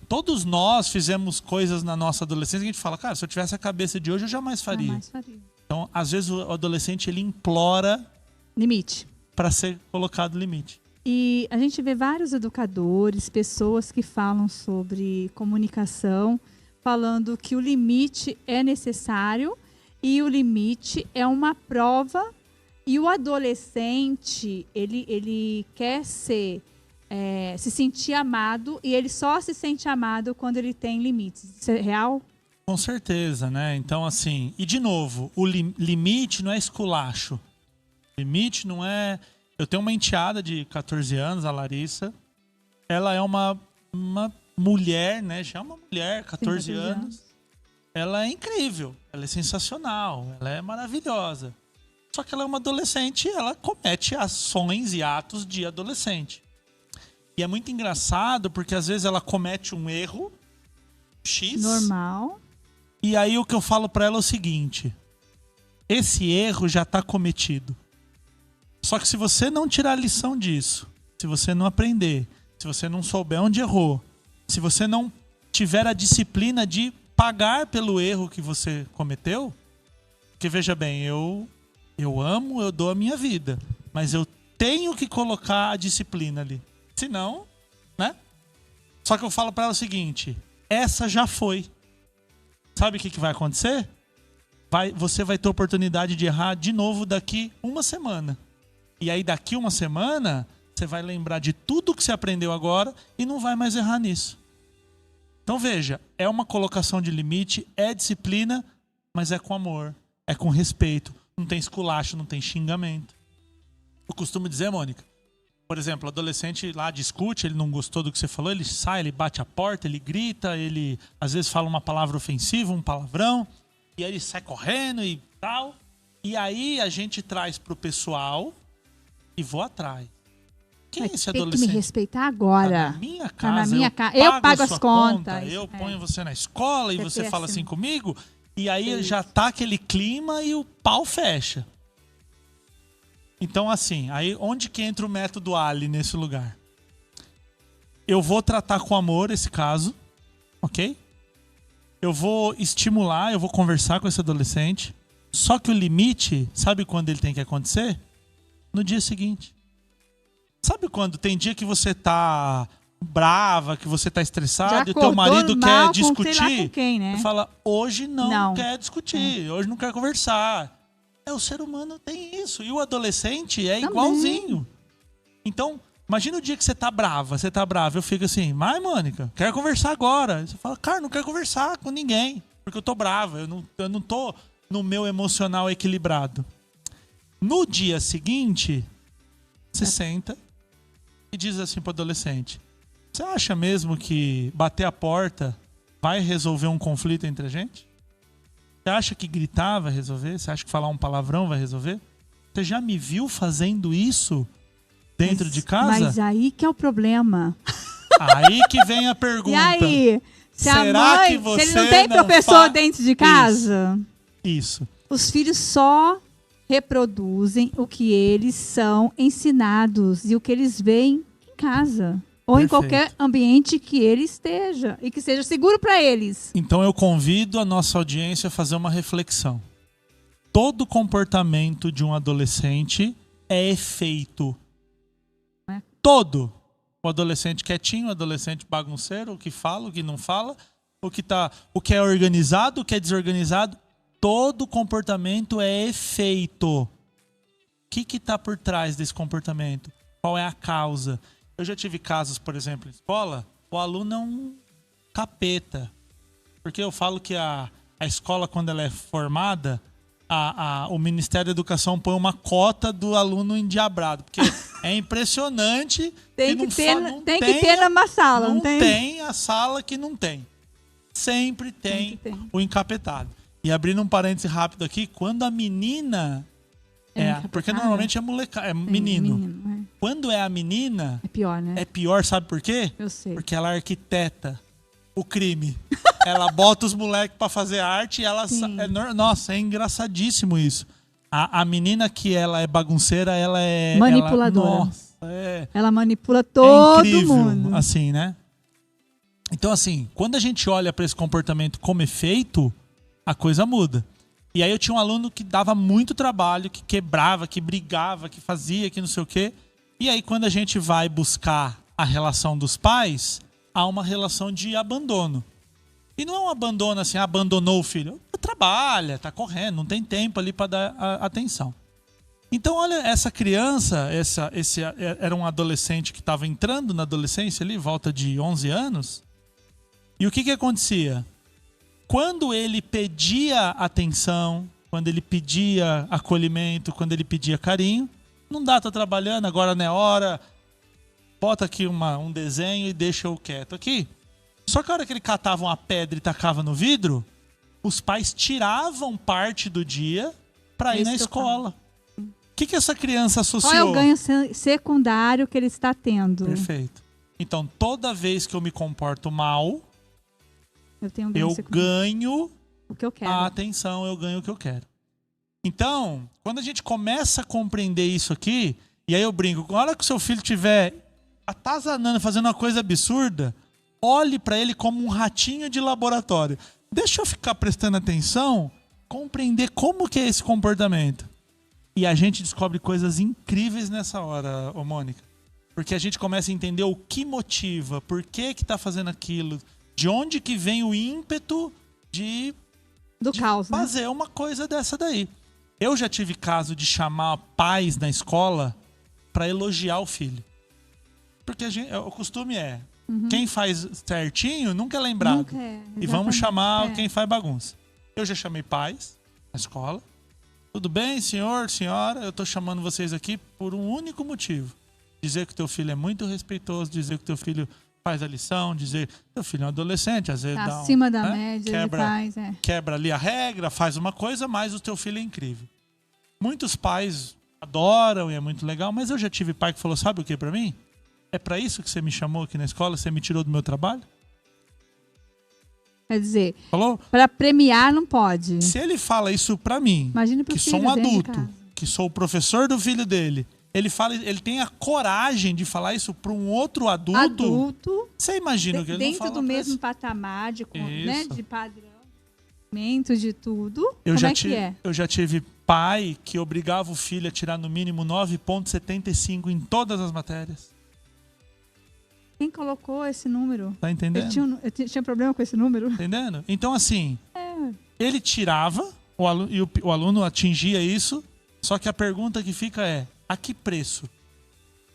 Todos nós fizemos coisas na nossa adolescência que a gente fala, cara, se eu tivesse a cabeça de hoje, eu jamais faria. Então, às vezes, o adolescente, ele implora limite para ser colocado limite. E a gente vê vários educadores, pessoas que falam sobre comunicação, falando que o limite é necessário e o limite é uma prova. E o adolescente, ele quer se sentir amado, e ele só se sente amado quando ele tem limites. Isso é real? Com certeza, né? Então, assim, e de novo, o limite não é esculacho. Limite não é... Eu tenho uma enteada de 14 anos, a Larissa. Ela é uma mulher, né? Já é uma mulher, 14 anos. Ela é incrível, ela é sensacional, ela é maravilhosa. Só que ela é uma adolescente e ela comete ações e atos de adolescente. E é muito engraçado porque às vezes ela comete um erro X. Normal. E aí o que eu falo pra ela é o seguinte: esse erro já tá cometido. Só que se você não tirar a lição disso, se você não aprender, se você não souber onde errou, se você não tiver a disciplina de pagar pelo erro que você cometeu, porque veja bem, eu amo, eu dou a minha vida, mas eu tenho que colocar a disciplina ali. Senão, né? Só que eu falo pra ela o seguinte: essa já foi. Sabe o que vai acontecer? Você vai ter oportunidade de errar de novo daqui uma semana. E aí daqui uma semana, você vai lembrar de tudo que você aprendeu agora e não vai mais errar nisso. Então veja, é uma colocação de limite, é disciplina, mas é com amor, é com respeito. Não tem esculacho, não tem xingamento. Eu costumo dizer, Mônica, por exemplo, o adolescente lá discute, ele não gostou do que você falou, ele sai, ele bate a porta, ele grita, ele às vezes fala uma palavra ofensiva, um palavrão, e aí ele sai correndo e tal. E aí a gente traz pro pessoal e vou atrás. Quem é esse adolescente? Tem que me respeitar agora. Tá na minha casa, tá na minha casa. Eu pago as contas. Eu ponho você na escola e você fala assim comigo, e aí Isso. já tá aquele clima e o pau fecha. Então, assim, aí onde que entra o método Ali nesse lugar? Eu vou tratar com amor esse caso, ok? Eu vou estimular, eu vou conversar com esse adolescente. Só que o limite, sabe quando ele tem que acontecer? No dia seguinte. Sabe quando tem dia que você tá brava, que você tá estressado e o teu marido quer discutir? Sei lá com quem, né? Você fala, hoje não quer discutir, hoje não quer conversar. O ser humano tem isso. E o adolescente é igualzinho. Então, imagina o dia que você tá brava. Eu fico assim, mas Mônica, quero conversar agora. Você fala, cara, não quero conversar com ninguém, porque eu tô brava. Eu não tô no meu emocional equilibrado. No dia seguinte, você senta e diz assim pro adolescente: você acha mesmo que bater a porta vai resolver um conflito entre a gente? Você acha que gritar vai resolver? Você acha que falar um palavrão vai resolver? Você já me viu fazendo isso dentro de casa? Mas aí que é o problema. Aí que vem a pergunta. E aí? Será que você se ele não tem professor dentro de casa? Isso. Os filhos só reproduzem o que eles são ensinados e o que eles veem em casa. Ou em qualquer ambiente que ele esteja e que seja seguro para eles. Então eu convido a nossa audiência a fazer uma reflexão. Todo comportamento de um adolescente é efeito. Todo. O adolescente quietinho, o adolescente bagunceiro, o que fala, o que não fala, o que é organizado, o que é desorganizado. Todo comportamento é efeito. O que está por trás desse comportamento? Qual é a causa? Eu já tive casos, por exemplo, em escola, o aluno é um capeta. Porque eu falo que a escola, quando ela é formada, o Ministério da Educação põe uma cota do aluno endiabrado. Porque é impressionante. Tem que ter numa sala, não tem? Tem a sala que não tem. Sempre tem o encapetado. E abrindo um parêntese rápido aqui, quando a menina... porque normalmente é menino. Quando é a menina... É pior, né? É pior, sabe por quê? Eu sei. Porque ela arquiteta o crime. Ela bota os moleques pra fazer arte e ela... Nossa, é engraçadíssimo isso. A menina que ela é bagunceira, ela é... manipuladora. Ela manipula todo mundo. Incrível, assim, né? Então, assim, quando a gente olha pra esse comportamento como efeito, a coisa muda. E aí eu tinha um aluno que dava muito trabalho, que quebrava, que brigava, que fazia, que não sei o quê. E aí quando a gente vai buscar a relação dos pais, há uma relação de abandono. E não é um abandono assim, abandonou o filho. Trabalha, tá correndo, não tem tempo ali para dar atenção. Então, olha, essa criança, esse era um adolescente que estava entrando na adolescência ali, volta de 11 anos. E o que acontecia? Quando ele pedia atenção, quando ele pedia acolhimento, quando ele pedia carinho, não dá, tô trabalhando, agora não é hora, bota aqui um desenho e deixa eu quieto aqui. Só que a hora que ele catava uma pedra e tacava no vidro, os pais tiravam parte do dia para ir na escola. O que essa criança associou? Qual é o ganho secundário que ele está tendo? Perfeito. Então, toda vez que eu me comporto mal, eu ganho o que eu quero. A atenção, eu ganho o que eu quero. Então, quando a gente começa a compreender isso aqui, e aí eu brinco, na hora que o seu filho estiver atazanando, fazendo uma coisa absurda, olhe para ele como um ratinho de laboratório. Deixa eu ficar prestando atenção, compreender como que é esse comportamento. E a gente descobre coisas incríveis nessa hora, ô Mônica. Porque a gente começa a entender o que motiva, por que está fazendo aquilo, de onde que vem o ímpeto de caos, fazer uma coisa dessa daí. Eu já tive caso de chamar pais na escola para elogiar o filho. Porque o costume é, quem faz certinho nunca é lembrado. Nunca é, e vamos chamar quem faz bagunça. Eu já chamei pais na escola. Tudo bem, senhor, senhora? Eu estou chamando vocês aqui por um único motivo. Dizer que teu filho é muito respeitoso, dizer que teu filho faz a lição, dizer que teu filho é um adolescente, às vezes dá acima da média, ele faz, quebra ali a regra, faz uma coisa, mas o teu filho é incrível. Muitos pais adoram e é muito legal, mas eu já tive pai que falou, sabe o que para mim? É para isso que você me chamou aqui na escola? Você me tirou do meu trabalho? Quer dizer, falou? Para premiar não pode. Se ele fala isso para mim, que sou um adulto, que sou o professor do filho dele, ele tem a coragem de falar isso para um outro adulto. Você imagina que ele não fala dentro do mesmo patamar de padrão, de tudo. Eu já tive pai que obrigava o filho a tirar no mínimo 9,75 em todas as matérias. Quem colocou esse número? Tá entendendo? Eu tinha problema com esse número. Entendendo? Então, assim, ele tirava, o aluno atingia isso, só que a pergunta que fica é, a que preço?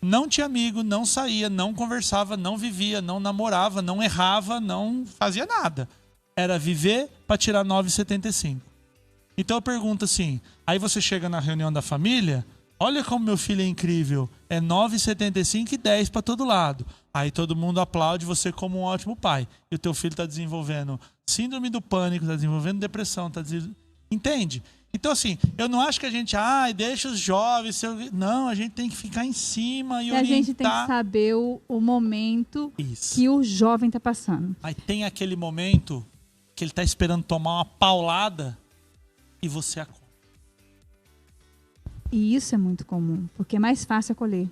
Não tinha amigo, não saía, não conversava, não vivia, não namorava, não errava, não fazia nada. Era viver para tirar 9,75. Então eu pergunto assim, aí você chega na reunião da família, olha como meu filho é incrível, é 9,75 e 10 para todo lado. Aí todo mundo aplaude você como um ótimo pai. E o teu filho está desenvolvendo síndrome do pânico, está desenvolvendo depressão, entende? Então, assim, eu não acho que a gente, deixa os jovens... Não, a gente tem que ficar em cima e orientar. A gente tem que saber o momento que o jovem está passando. Aí tem aquele momento que ele está esperando tomar uma paulada e você acorda. E isso é muito comum, porque é mais fácil acolher.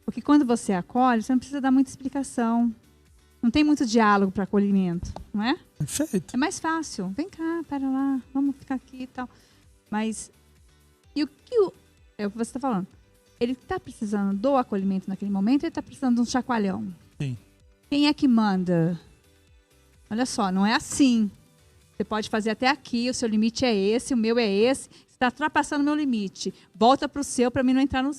Porque quando você acolhe, você não precisa dar muita explicação. Não tem muito diálogo para acolhimento, não é? Perfeito. É mais fácil. Vem cá, pera lá, vamos ficar aqui e tal. Mas, é o que você está falando. Ele está precisando do acolhimento naquele momento, ele está precisando de um chacoalhão. Sim. Quem é que manda? Olha só, não é assim. Você pode fazer até aqui, o seu limite é esse, o meu é esse. Você está ultrapassando o meu limite. Volta para o seu para mim não entrar no...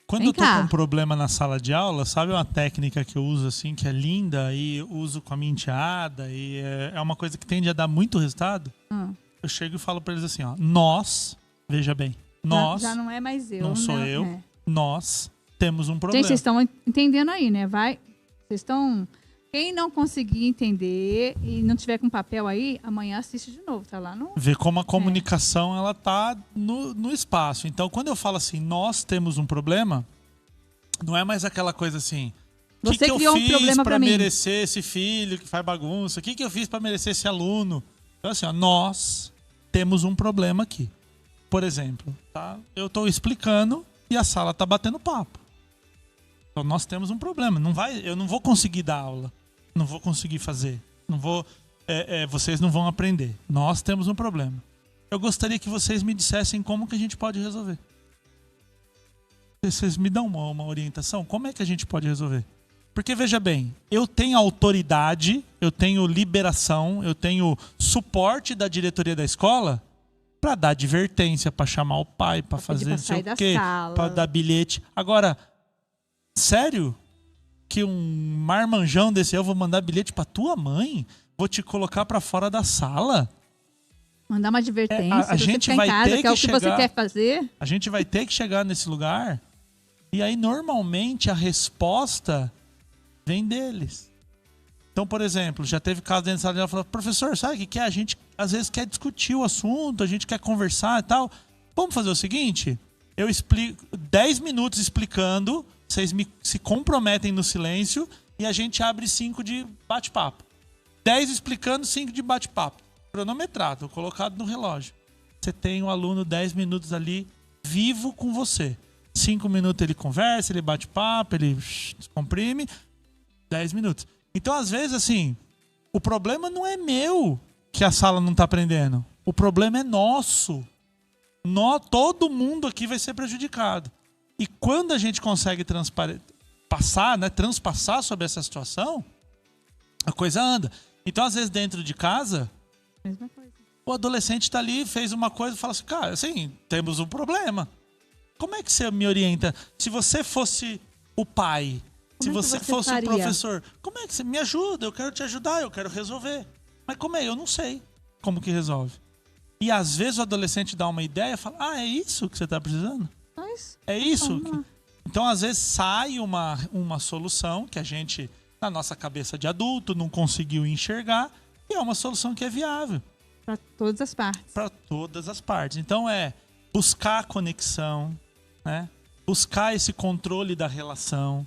Quando eu tô com um problema na sala de aula, sabe uma técnica que eu uso assim, que é linda e uso com a minha enteada e é uma coisa que tende a dar muito resultado? Eu chego e falo para eles assim, nós, veja bem, nós... Já não é mais eu. Não sou eu, nós temos um problema. Gente, vocês estão entendendo aí, né? Vocês estão... Quem não conseguir entender e não tiver com papel aí, amanhã assiste de novo, tá lá no... Vê como a comunicação, ela tá no espaço. Então, quando eu falo assim, nós temos um problema, não é mais aquela coisa assim... O que eu fiz para merecer esse filho que faz bagunça? O que eu fiz para merecer esse aluno? Então, assim, nós temos um problema aqui. Por exemplo, tá? Eu estou explicando e a sala tá batendo papo. Então, nós temos um problema. Eu não vou conseguir dar aula. Não vou conseguir fazer. Vocês não vão aprender. Nós temos um problema. Eu gostaria que vocês me dissessem como que a gente pode resolver. Vocês me dão uma orientação? Como é que a gente pode resolver? Porque, veja bem, eu tenho autoridade, eu tenho liberação, eu tenho suporte da diretoria da escola para dar advertência, para chamar o pai, para fazer não sei o quê, para dar bilhete. Agora, sério que um marmanjão desse eu vou mandar bilhete para tua mãe? Vou te colocar para fora da sala? Mandar uma advertência. A gente vai casa, ter que é o que chegar, você quer fazer. A gente vai ter que chegar nesse lugar. E aí, normalmente, a resposta vem deles. Então, por exemplo, já teve caso dentro da sala de aula, falou, professor, sabe o que é? A gente, às vezes, quer discutir o assunto, a gente quer conversar e tal. Vamos fazer o seguinte? Eu explico 10 minutos explicando, vocês se comprometem no silêncio e a gente abre 5 de bate-papo. 10 explicando, 5 de bate-papo. Cronometrado, colocado no relógio. Você tem um aluno 10 minutos ali, vivo com você. 5 minutos ele conversa, ele bate papo, ele descomprime. 10 minutos. Então, às vezes, assim, o problema não é meu que a sala não está aprendendo. O problema é nosso. Todo mundo aqui vai ser prejudicado. E quando a gente consegue transpassar sobre essa situação, a coisa anda. Então, às vezes, dentro de casa, Mesma coisa. o adolescente está ali, fez uma coisa e fala assim, cara, assim, temos um problema. Como é que você me orienta? Se você fosse o pai, se você fosse o professor, como é que você me ajuda? Eu quero te ajudar, eu quero resolver. Mas como é? Eu não sei como que resolve. E às vezes o adolescente dá uma ideia e fala, é isso que você está precisando? É isso? Então, às vezes, sai uma solução que a gente, na nossa cabeça de adulto, não conseguiu enxergar, e é uma solução que é viável. Para todas as partes. Para todas as partes. Então, é buscar a conexão, né? Buscar esse controle da relação,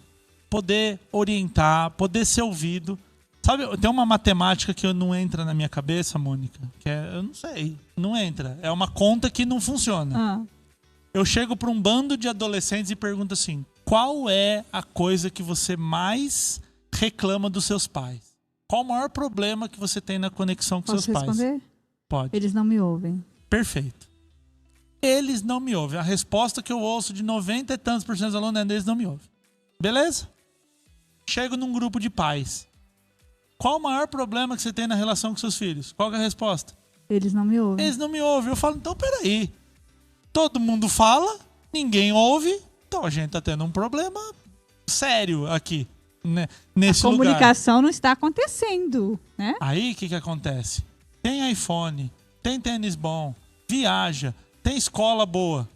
poder orientar, poder ser ouvido. Sabe, tem uma matemática que não entra na minha cabeça, Mônica, que eu não sei, não entra. É uma conta que não funciona. Eu chego para um bando de adolescentes e pergunto assim, qual é a coisa que você mais reclama dos seus pais? Qual o maior problema que você tem na conexão com seus pais? Posso responder? Pode. Eles não me ouvem. Perfeito. Eles não me ouvem. A resposta que eu ouço de 90 e tantos % dos alunos é eles não me ouvem. Beleza? Chego num grupo de pais. Qual o maior problema que você tem na relação com seus filhos? Qual que é a resposta? Eles não me ouvem. Eles não me ouvem. Eu falo, então peraí. Todo mundo fala, ninguém ouve, então a gente tá tendo um problema sério aqui, né? Nesse lugar. A comunicação não está acontecendo, né? Aí o que acontece? Tem iPhone, tem tênis bom, viaja, tem escola boa,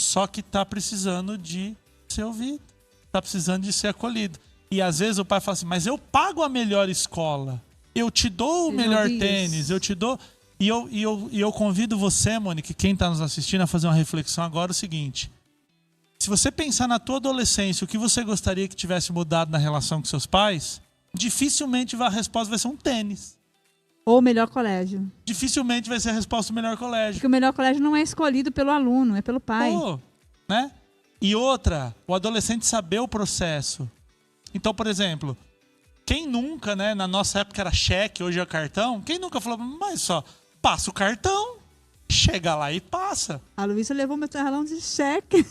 só que tá precisando de ser ouvido, tá precisando de ser acolhido. E às vezes o pai fala assim, mas eu pago a melhor escola, eu te dou o melhor tênis, eu te dou... E eu convido você, Mônica, quem está nos assistindo, a fazer uma reflexão agora o seguinte. Se você pensar na tua adolescência, o que você gostaria que tivesse mudado na relação com seus pais, dificilmente a resposta vai ser um tênis. Ou o melhor colégio. Dificilmente vai ser a resposta do melhor colégio. Porque o melhor colégio não é escolhido pelo aluno, é pelo pai. Né? E outra, o adolescente saber o processo. Então, por exemplo, quem nunca, né, na nossa época era cheque, hoje é cartão, quem nunca falou, mas só... Passa o cartão, chega lá e passa. A Luísa levou meu talão de cheque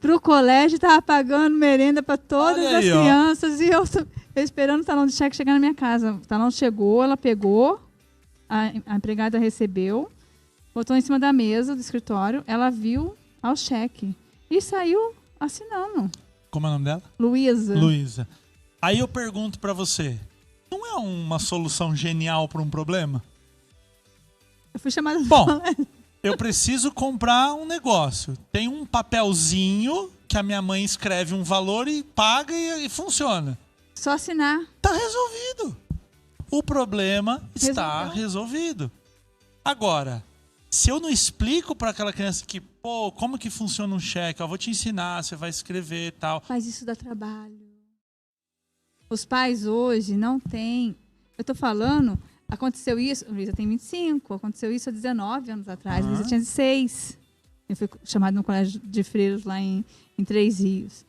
pro colégio, tava pagando merenda para todas as crianças. E eu esperando o talão de cheque chegar na minha casa. O talão chegou, ela pegou, a empregada recebeu, botou em cima da mesa do escritório, ela viu ao cheque e saiu assinando. Como é o nome dela? Luísa. Aí eu pergunto para você, não é uma solução genial para um problema? Eu fui chamada... Bom, eu preciso comprar um negócio. Tem um papelzinho que a minha mãe escreve um valor e paga e funciona. Só assinar. Tá resolvido. O problema está resolvido. Agora, se eu não explico para aquela criança que, como que funciona um cheque? Eu vou te ensinar, você vai escrever e tal. Mas isso dá trabalho. Os pais hoje não têm... Eu tô falando... Aconteceu isso, Luísa tem 25, aconteceu isso há 19 anos atrás, Luísa tinha 16. Eu fui chamada no colégio de freiros lá em Três Rios.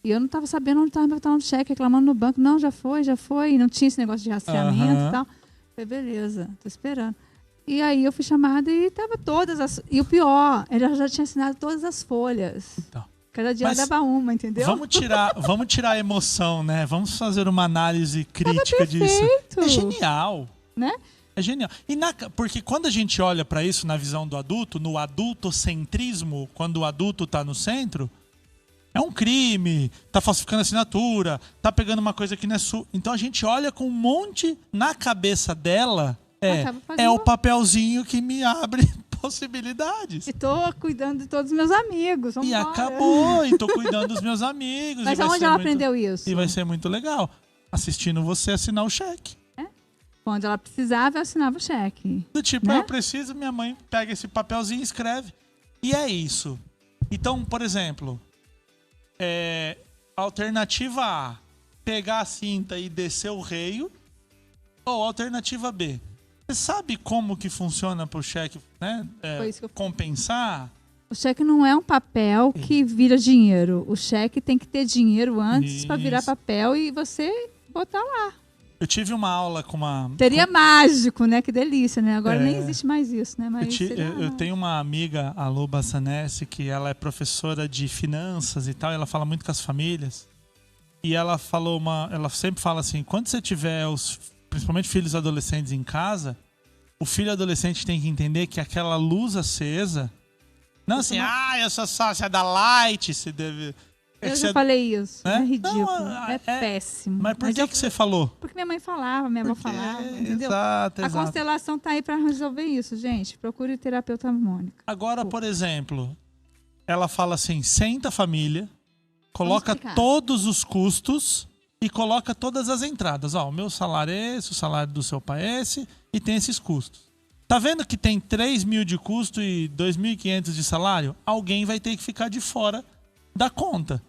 E eu não estava sabendo onde estava meu talão de cheque, reclamando no banco. Não, já foi. Não tinha esse negócio de rastreamento e tal. Falei, beleza, tô esperando. E aí eu fui chamada e tava todas as... E o pior, ele já tinha assinado todas as folhas. Então. Cada dia Mas ela dava uma, entendeu? Vamos tirar a emoção, né? Vamos fazer uma análise crítica disso. perfeito. É genial. Né? É genial. Porque quando a gente olha para isso na visão do adulto, no adultocentrismo, quando o adulto está no centro, é um crime, tá falsificando assinatura, tá pegando uma coisa que não é sua. Então a gente olha com um monte na cabeça dela. É o papelzinho que me abre possibilidades. E tô cuidando de todos os meus amigos. E Vambora. acabou, e tô cuidando dos meus amigos. Mas e vai aonde ser ela muito- aprendeu isso? E vai ser muito legal. Assistindo você assinar o cheque. Quando ela precisava, eu assinava o cheque. Do tipo, Né? eu preciso, minha mãe pega esse papelzinho e escreve. E é isso. Então, por exemplo, alternativa A, pegar a cinta e descer o reio. Ou alternativa B, você sabe como que funciona para o cheque, né? Foi isso que eu- Compensar? O cheque não é um papel que vira dinheiro. O cheque tem que ter dinheiro antes para virar Isso. papel e você botar lá. Eu tive uma aula com uma... Seria mágico, né? Que delícia, né? Agora É. nem existe mais isso, né? Mas seria Eu tenho uma amiga, a Lu Bassanese, que ela é professora de finanças e tal, e ela fala muito com as famílias. E ela ela sempre fala assim, quando você tiver principalmente filhos adolescentes em casa, o filho adolescente tem que entender que aquela luz acesa, não assim, eu sou sócia da Light, você deve... Eu já falei isso. né? É ridículo. Não, é péssimo. Mas por que eu- você falou? Porque minha mãe falava, minha avó falava, entendeu? Exato, A exato. constelação tá aí para resolver isso, gente. Procure terapeuta harmônica. Agora, por exemplo, ela fala assim, senta a família, coloca explicar. todos os custos e coloca todas as entradas. Ó, o meu salário é esse, o salário do seu pai é esse e tem esses custos. Tá vendo que tem 3.000 de custo e 2.500 de salário? Alguém vai ter que ficar de fora da conta.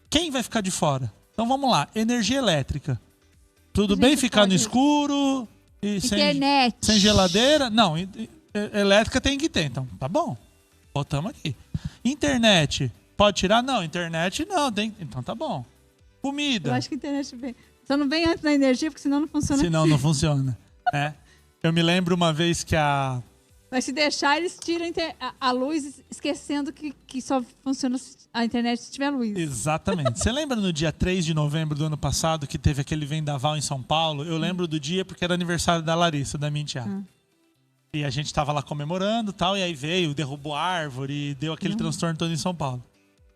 Quem vai ficar de fora? Então vamos lá, energia elétrica. Tudo Gente, bem ficar no pode- escuro e Internet. sem geladeira? Não, elétrica tem que ter, então tá bom. Botamos aqui. Internet, pode tirar? Não, internet não, então tá bom. Eu Comida, acho que a internet vem. Só não vem antes da energia, porque senão não funciona. senão não funciona. É. Eu me lembro uma vez que Mas se deixar, eles tiram a luz, esquecendo que só funciona a internet se tiver luz. Exatamente. Você lembra no dia 3 de novembro do ano passado que teve aquele vendaval em São Paulo? Eu lembro do dia porque era aniversário da Larissa, da minha enteada. E a gente tava lá comemorando e tal, e aí veio, derrubou a árvore, deu aquele transtorno todo em São Paulo.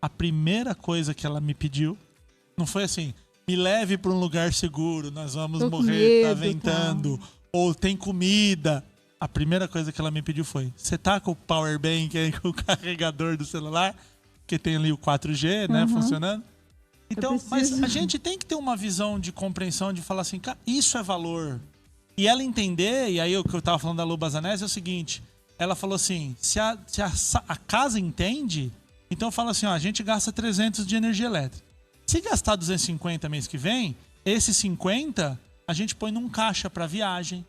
A primeira coisa que ela me pediu não foi assim, me leve para um lugar seguro, nós vamos Tô com morrer, tá medo, ventando, ou tem comida. A primeira coisa que ela me pediu foi, você tá com o power bank aí, com o carregador do celular? Que tem ali o 4G, né, funcionando. Então, mas a gente tem que ter uma visão de compreensão, de falar assim, cara, isso é valor. E ela entender, e aí o que eu tava falando da Lu Bazanese é o seguinte, ela falou assim, se a casa entende, então fala assim, ó, a gente gasta 300 de energia elétrica. Se gastar 250 mês que vem, esses 50 a gente põe num caixa para viagem.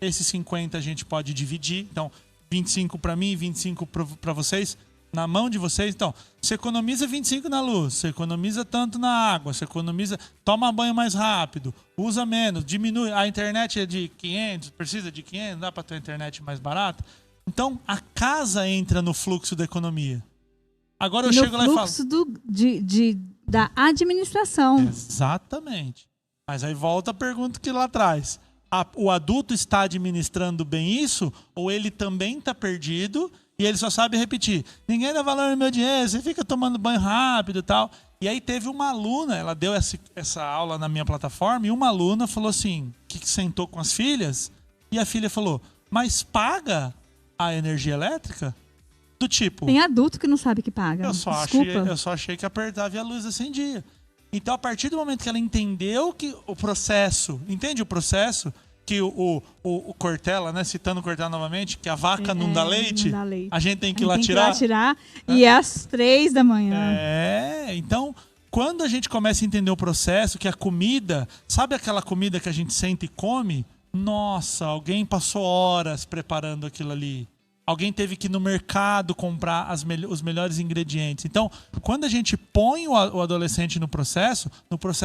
Esses 50 a gente pode dividir. Então, 25 para mim, 25 para vocês, na mão de vocês. Então, você economiza 25 na luz, você economiza tanto na água, você economiza, toma banho mais rápido, usa menos, diminui. A internet é de 500, precisa de 500, dá para ter internet mais barata. Então, a casa entra no fluxo da economia. Agora eu chego lá e falo... fluxo da administração. Exatamente. Mas aí volta a pergunta que lá atrás. O adulto está administrando bem isso? Ou ele também está perdido e ele só sabe repetir? Ninguém dá valor no meu dinheiro, você fica tomando banho rápido e tal. E aí teve uma aluna, ela deu essa aula na minha plataforma, e uma aluna falou assim, que sentou com as filhas, e a filha falou, mas paga a energia elétrica? Do tipo... Tem adulto que não sabe que paga. Eu só achei que apertava e a luz acendia. Então, a partir do momento que ela entendeu que o processo, entende o processo? Que o Cortella, né? Citando o Cortella novamente, que a vaca não dá leite, não dá leite. a gente tem que ir lá tirar. E é às 3 da manhã. Então, quando a gente começa a entender o processo, que a comida, sabe aquela comida que a gente senta e come? Nossa, alguém passou horas preparando aquilo ali. Alguém teve que ir no mercado comprar os melhores ingredientes. Então, quando a gente põe o adolescente no processo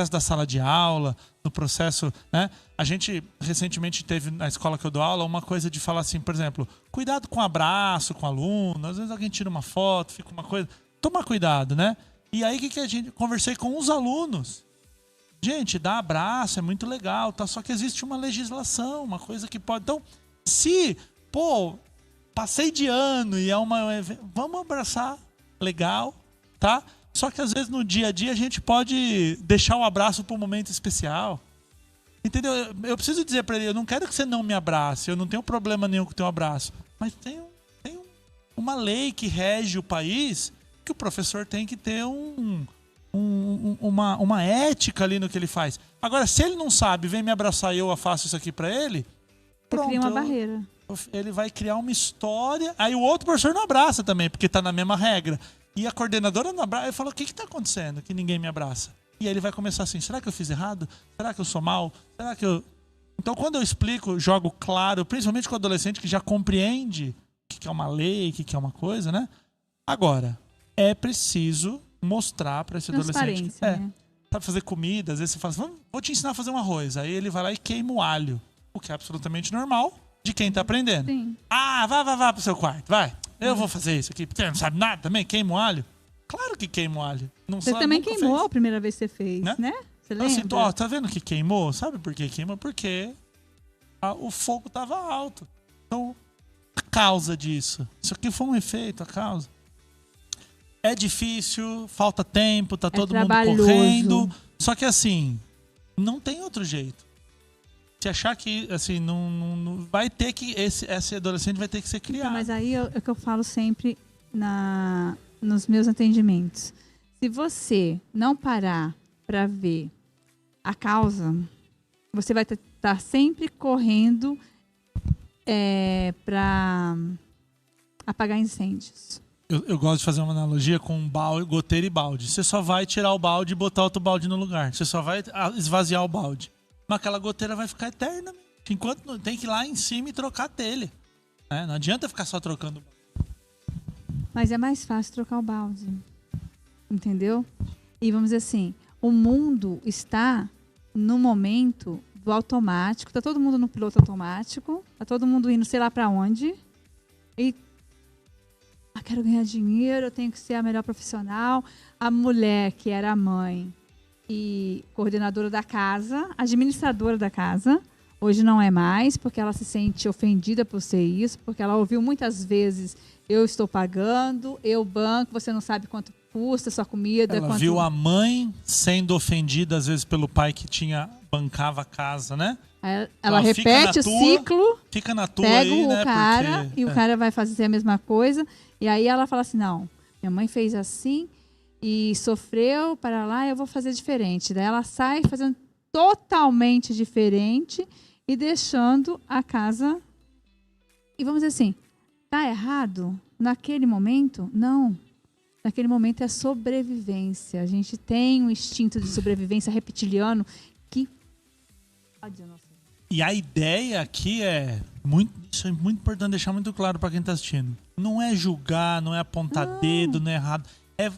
da sala de aula, no processo, né? A gente recentemente teve na escola que eu dou aula uma coisa de falar assim, por exemplo, cuidado com o abraço com o aluno. Às vezes alguém tira uma foto, fica uma coisa. tomar cuidado, né? E aí, que a gente... Conversei com os alunos. Gente, dar abraço é muito legal, tá? Só que existe uma legislação, uma coisa que pode... Então, se, passei de ano e é uma... Vamos abraçar, legal, tá? Só que às vezes no dia a dia a gente pode deixar o abraço para um momento especial. Entendeu? Eu preciso dizer para ele, eu não quero que você não me abrace, eu não tenho problema nenhum com o teu abraço. Mas tem uma lei que rege o país que o professor tem que ter uma ética ali no que ele faz. Agora, se ele não sabe, vem me abraçar e eu faço isso aqui para ele, pronto. Cria uma barreira. Ele vai criar uma história, aí o outro professor não abraça também, porque tá na mesma regra. E a coordenadora não abraça, eu falo, o que tá acontecendo que ninguém me abraça? E aí ele vai começar assim, será que eu fiz errado? Será que eu sou mal? Será que eu... Então quando eu explico, jogo claro, principalmente com o adolescente que já compreende o que é uma lei, o que é uma coisa, né? Agora, é preciso mostrar para esse adolescente. Né? Sabe fazer comida, às vezes você fala assim, vou te ensinar a fazer um arroz. Aí ele vai lá e queima o alho, o que é absolutamente normal de quem tá aprendendo. Sim. Ah, vai pro seu quarto, vai. Eu vou fazer isso aqui. Você não sabe nada também? Queima o alho? Claro que queima o alho. Não você sabe, também queimou a primeira vez que você fez, né? Você lembra? Assim, tá vendo que queimou? Sabe por que queima? Porque o fogo tava alto. Então, a causa disso. Isso aqui foi um efeito, a causa. É difícil, falta tempo, tá todo mundo correndo. Só que assim, não tem outro jeito. Se achar que, assim, não vai ter que... Esse adolescente vai ter que ser criado. Então, mas aí é o que eu falo sempre nos meus atendimentos. Se você não parar para ver a causa, você vai estar sempre correndo para apagar incêndios. Eu gosto de fazer uma analogia com goteira e balde. Você só vai tirar o balde e botar outro balde no lugar. Você só vai esvaziar o balde. Mas aquela goteira vai ficar eternamente. Enquanto tem que ir lá em cima e trocar a telha. Né? Não adianta ficar só trocando o balde. Mas é mais fácil trocar o balde. Entendeu? E vamos dizer assim, o mundo está no momento do automático. Está todo mundo no piloto automático. Está todo mundo indo sei lá para onde. E quero ganhar dinheiro, eu tenho que ser a melhor profissional. A mulher que era a mãe e coordenadora da casa, administradora da casa, hoje não é mais, porque ela se sente ofendida por ser isso, porque ela ouviu muitas vezes, eu estou pagando, eu banco, você não sabe quanto custa a sua comida. Ela viu a mãe sendo ofendida, às vezes, pelo pai que bancava a casa, né? Ela repete o ciclo, fica na tua pega aí, o cara, e o cara vai fazer a mesma coisa. E aí ela fala assim, não, minha mãe fez assim e sofreu para lá, eu vou fazer diferente. Daí ela sai fazendo totalmente diferente e deixando a casa. E vamos dizer assim, tá errado naquele momento? Não. Naquele momento é sobrevivência. A gente tem um instinto de sobrevivência reptiliano que... E a ideia aqui isso é muito importante deixar muito claro para quem está assistindo. Não é julgar, não é apontar dedo, não é errado.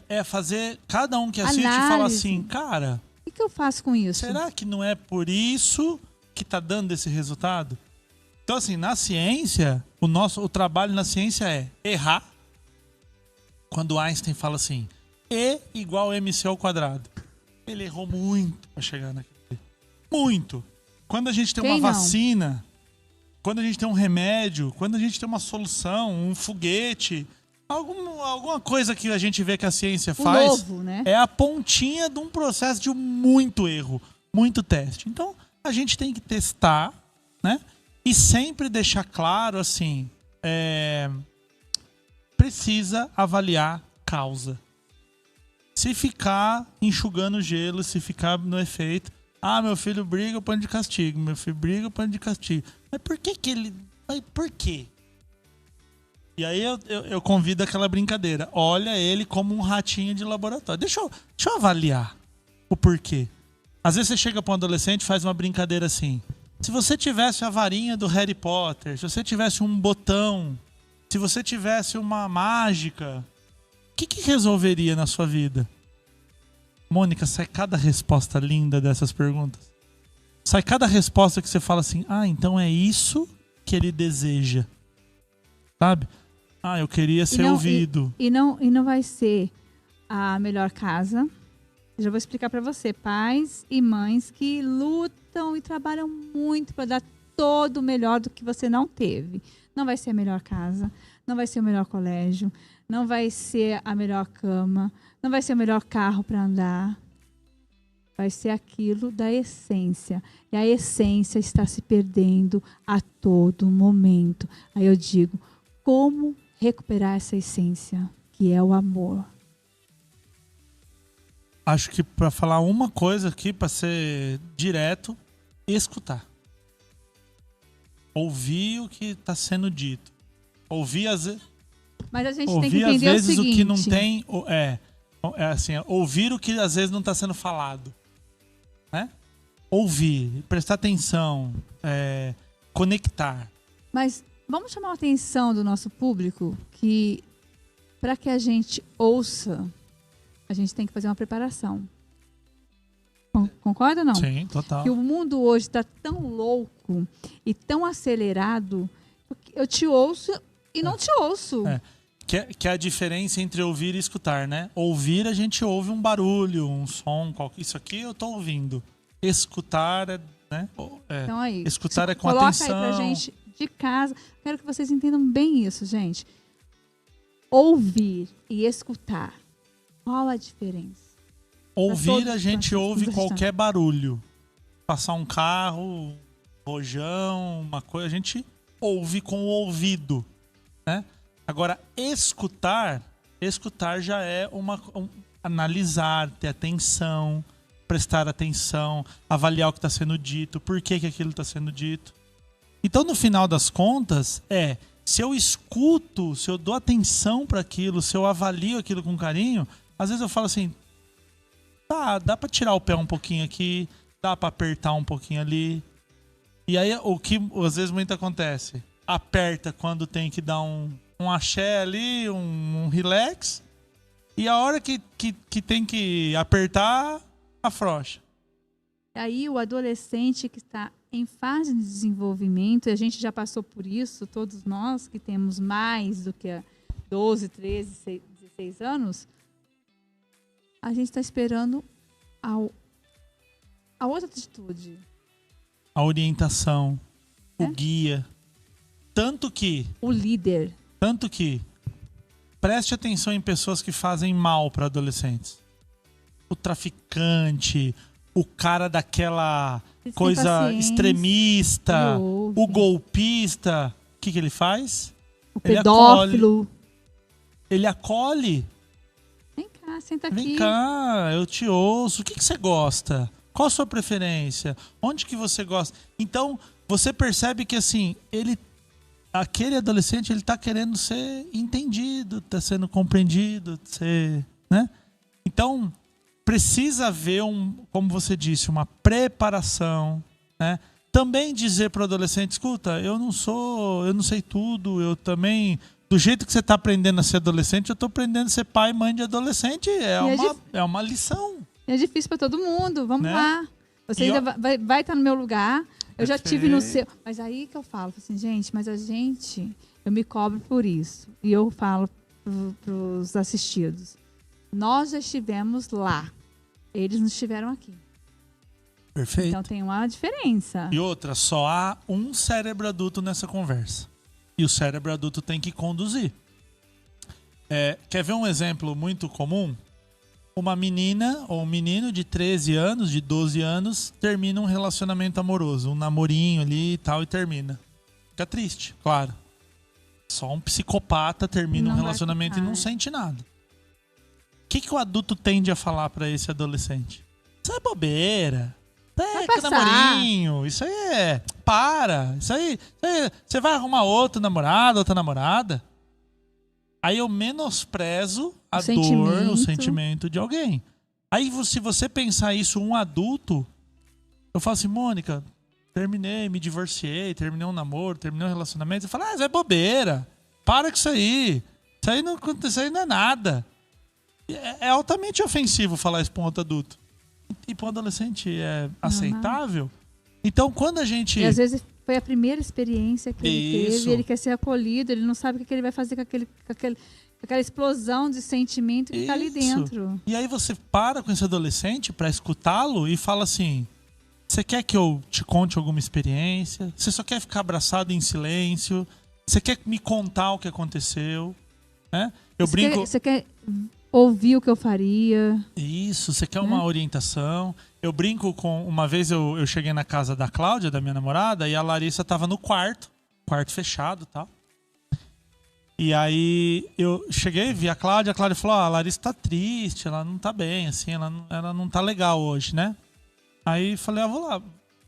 É fazer, cada um que assiste e fala assim, cara... O que eu faço com isso? Será que não é por isso que está dando esse resultado? Então, assim, na ciência, o trabalho na ciência é errar. Quando Einstein fala assim, E igual MC ao quadrado. Ele errou muito para chegar naquele. Muito. Quando a gente tem uma vacina, quando a gente tem um remédio, quando a gente tem uma solução, um foguete, alguma coisa que a gente vê que a ciência faz, novo, né? É a pontinha de um processo de muito erro, muito teste. Então, a gente tem que testar, né? E sempre deixar claro, assim, precisa avaliar causa. Se ficar enxugando gelo, se ficar no efeito, meu filho briga, eu ponho de castigo. Meu filho briga, eu ponho de castigo. Mas por que ele... Mas por quê? E aí eu convido aquela brincadeira. Olha ele como um ratinho de laboratório. Deixa eu avaliar o porquê. Às vezes você chega para um adolescente e faz uma brincadeira assim. Se você tivesse a varinha do Harry Potter, se você tivesse um botão, se você tivesse uma mágica, o que resolveria na sua vida? Mônica, sai cada resposta linda dessas perguntas. Sai cada resposta que você fala assim, então é isso que ele deseja. Sabe? Eu queria ser ouvido. E não vai ser a melhor casa. Já vou explicar para você. Pais e mães que lutam e trabalham muito para dar todo o melhor do que você não teve. Não vai ser a melhor casa, não vai ser o melhor colégio, não vai ser a melhor cama, não vai ser o melhor carro para andar. Vai ser aquilo da essência. E a essência está se perdendo a todo momento. Aí eu digo, como recuperar essa essência, que é o amor? Acho que para falar uma coisa aqui, para ser direto, escutar. Ouvir o que está sendo dito. Ouvir às vezes. Mas a gente ouvir, tem que entender às vezes, o seguinte. O que não tem. Assim, ouvir o que às vezes não está sendo falado. Né? Ouvir, prestar atenção, conectar. Mas vamos chamar a atenção do nosso público que, para que a gente ouça, a gente tem que fazer uma preparação. Concorda ou não? Sim, total. Que o mundo hoje está tão louco e tão acelerado, porque eu te ouço e não te ouço. Que é a diferença entre ouvir e escutar, né? Ouvir, a gente ouve um barulho, um som, isso aqui eu tô ouvindo. Escutar né? Então aí, escutar é com coloca atenção. Coloca aí pra gente de casa. Quero que vocês entendam bem isso, gente. Ouvir e escutar. Qual a diferença? Ouvir, a gente ouve qualquer barulho. Passar um carro, um rojão, uma coisa, a gente ouve com o ouvido, né? Agora, escutar já é analisar, ter atenção, prestar atenção, avaliar o que está sendo dito, por que aquilo está sendo dito. Então, no final das contas, se eu escuto, se eu dou atenção para aquilo, se eu avalio aquilo com carinho, às vezes eu falo assim, dá para tirar o pé um pouquinho aqui, dá para apertar um pouquinho ali. E aí, o que às vezes muito acontece? Aperta quando tem que dar um axé ali, um relax, e a hora que tem que apertar, afrouxa. Aí o adolescente que está em fase de desenvolvimento, e a gente já passou por isso, todos nós que temos mais do que 12, 13, 16 anos, a gente está esperando a outra atitude. A orientação, o guia. Tanto que preste atenção em pessoas que fazem mal para adolescentes. O traficante, o cara daquela coisa extremista, o golpista. O que ele faz? O pedófilo. Ele acolhe. Vem cá, senta aqui. Vem cá, eu te ouço. O que você gosta? Qual a sua preferência? Onde que você gosta? Então, você percebe que assim, aquele adolescente, ele tá querendo ser entendido, tá sendo compreendido, né? Então, precisa haver como você disse, uma preparação, né? Também dizer para o adolescente, escuta, eu não sei tudo, eu também, do jeito que você tá aprendendo a ser adolescente, eu tô aprendendo a ser pai e mãe de adolescente, é uma lição. É difícil para todo mundo, vamos né? lá. Você ainda vai estar no meu lugar. Eu já tive no seu. Mas aí que eu falo assim, gente, eu me cobro por isso. E eu falo para os assistidos. Nós já estivemos lá. Eles não estiveram aqui. Perfeito. Então tem uma diferença. E outra, só há um cérebro adulto nessa conversa. E o cérebro adulto tem que conduzir. Quer ver um exemplo muito comum? Uma menina ou um menino de 13 anos, de 12 anos, termina um relacionamento amoroso, um namorinho ali e tal, e termina. Fica triste, claro. Só um psicopata termina um relacionamento e não sente nada. O que o adulto tende a falar pra esse adolescente? Isso é bobeira. Que namorinho. Isso aí Isso aí. Você vai arrumar outro namorado, outra namorada? Aí eu menosprezo a dor, o sentimento de alguém. Aí, se você pensar isso, um adulto, eu falo assim, Mônica, terminei, me divorciei, terminei um namoro, terminei um relacionamento. Você fala, isso é bobeira. Para com isso aí. Isso aí não é nada. É altamente ofensivo falar isso para um outro adulto. E para um adolescente é aceitável? Então, quando a gente... E às vezes foi a primeira experiência que ele teve, ele quer ser acolhido, ele não sabe o que ele vai fazer com aquele... Aquela explosão de sentimento que tá ali dentro. E aí você para com esse adolescente pra escutá-lo e fala assim: você quer que eu te conte alguma experiência? Você só quer ficar abraçado em silêncio? Você quer me contar o que aconteceu? Né? Você quer ouvir o que eu faria? Isso, você quer uma orientação. Eu brinco com... Uma vez eu cheguei na casa da Cláudia, da minha namorada, e a Larissa tava no quarto fechado e tal. E aí eu cheguei, vi a Cláudia falou: a Larissa tá triste, ela não tá bem, assim, ela não tá legal hoje, né? Aí falei: vou lá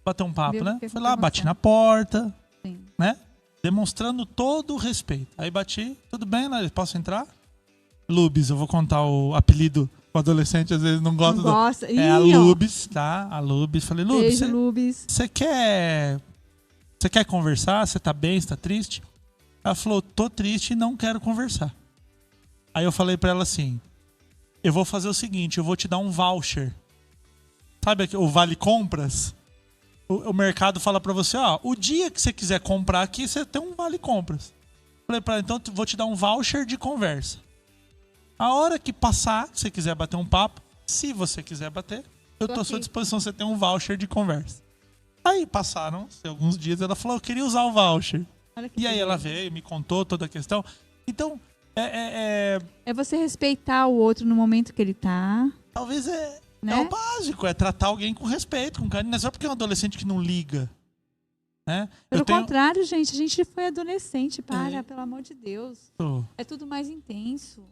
bater um papo, né? Fui lá, bati na porta, né? Demonstrando todo o respeito. Aí bati: tudo bem, Larissa, posso entrar? Lubes, eu vou contar o apelido. O adolescente às vezes não gosta. É a Lubes, tá? A Lubes. Falei: Lubes, você quer conversar? Você tá bem? Você tá triste? Ela falou: tô triste e não quero conversar. Aí eu falei pra ela assim: eu vou fazer o seguinte, eu vou te dar um voucher. Sabe o Vale Compras? O mercado fala pra você: o dia que você quiser comprar aqui, você tem um Vale Compras. Falei pra ela: então eu vou te dar um voucher de conversa. A hora que passar, se você quiser bater um papo, se você quiser bater, eu tô à sua disposição, você tem um voucher de conversa. Aí passaram alguns dias, ela falou: eu queria usar o voucher. E aí ela veio, me contou toda a questão. Então, é você respeitar o outro no momento que ele tá. Talvez é o básico, é tratar alguém com respeito, com carinho. Não é só porque é um adolescente que não liga. Né? Pelo contrário, gente, a gente foi adolescente, pelo amor de Deus. É tudo mais intenso.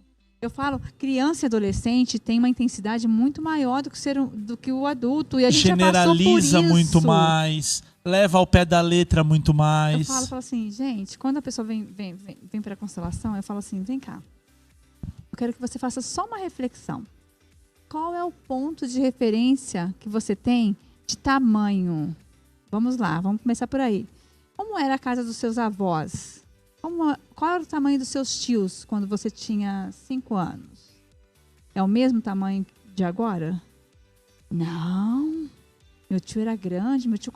Eu falo, criança e adolescente tem uma intensidade muito maior do que o adulto. E a gente generaliza já passou por isso. Muito mais, leva ao pé da letra muito mais. Eu falo assim, gente, quando a pessoa vem para a constelação, eu falo assim: vem cá, eu quero que você faça só uma reflexão. Qual é o ponto de referência que você tem de tamanho? Vamos lá, vamos começar por aí. Como era a casa dos seus avós? Qual era o tamanho dos seus tios quando você tinha 5 anos? É o mesmo tamanho de agora? Não. Meu tio era grande, meu tio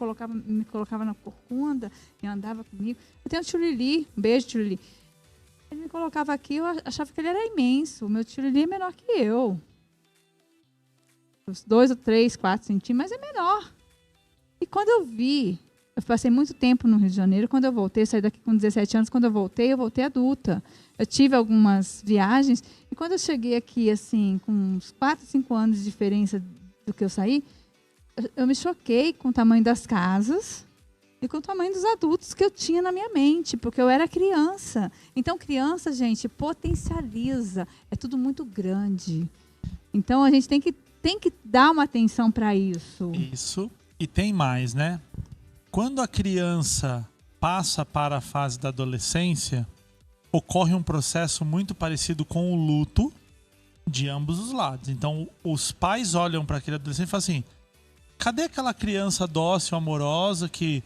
me colocava na corcunda e andava comigo. Eu tenho o tio Lili, um beijo, tio Lili. Ele me colocava aqui, eu achava que ele era imenso. O meu tio Lili é menor que eu. Uns 2 ou 3, 4 centímetros, mas é menor. E quando eu passei muito tempo no Rio de Janeiro. Quando eu voltei, saí daqui com 17 anos. Quando eu voltei adulta. Eu tive algumas viagens. E quando eu cheguei aqui, assim, com uns 4, 5 anos de diferença do que eu saí, eu me choquei com o tamanho das casas e com o tamanho dos adultos que eu tinha na minha mente, porque eu era criança. Então, criança, gente, potencializa. É tudo muito grande. Então, a gente tem que dar uma atenção para isso. Isso. E tem mais, né? Quando a criança passa para a fase da adolescência, ocorre um processo muito parecido com o luto de ambos os lados. Então, os pais olham para aquele adolescente e falam assim: cadê aquela criança dócil, amorosa, que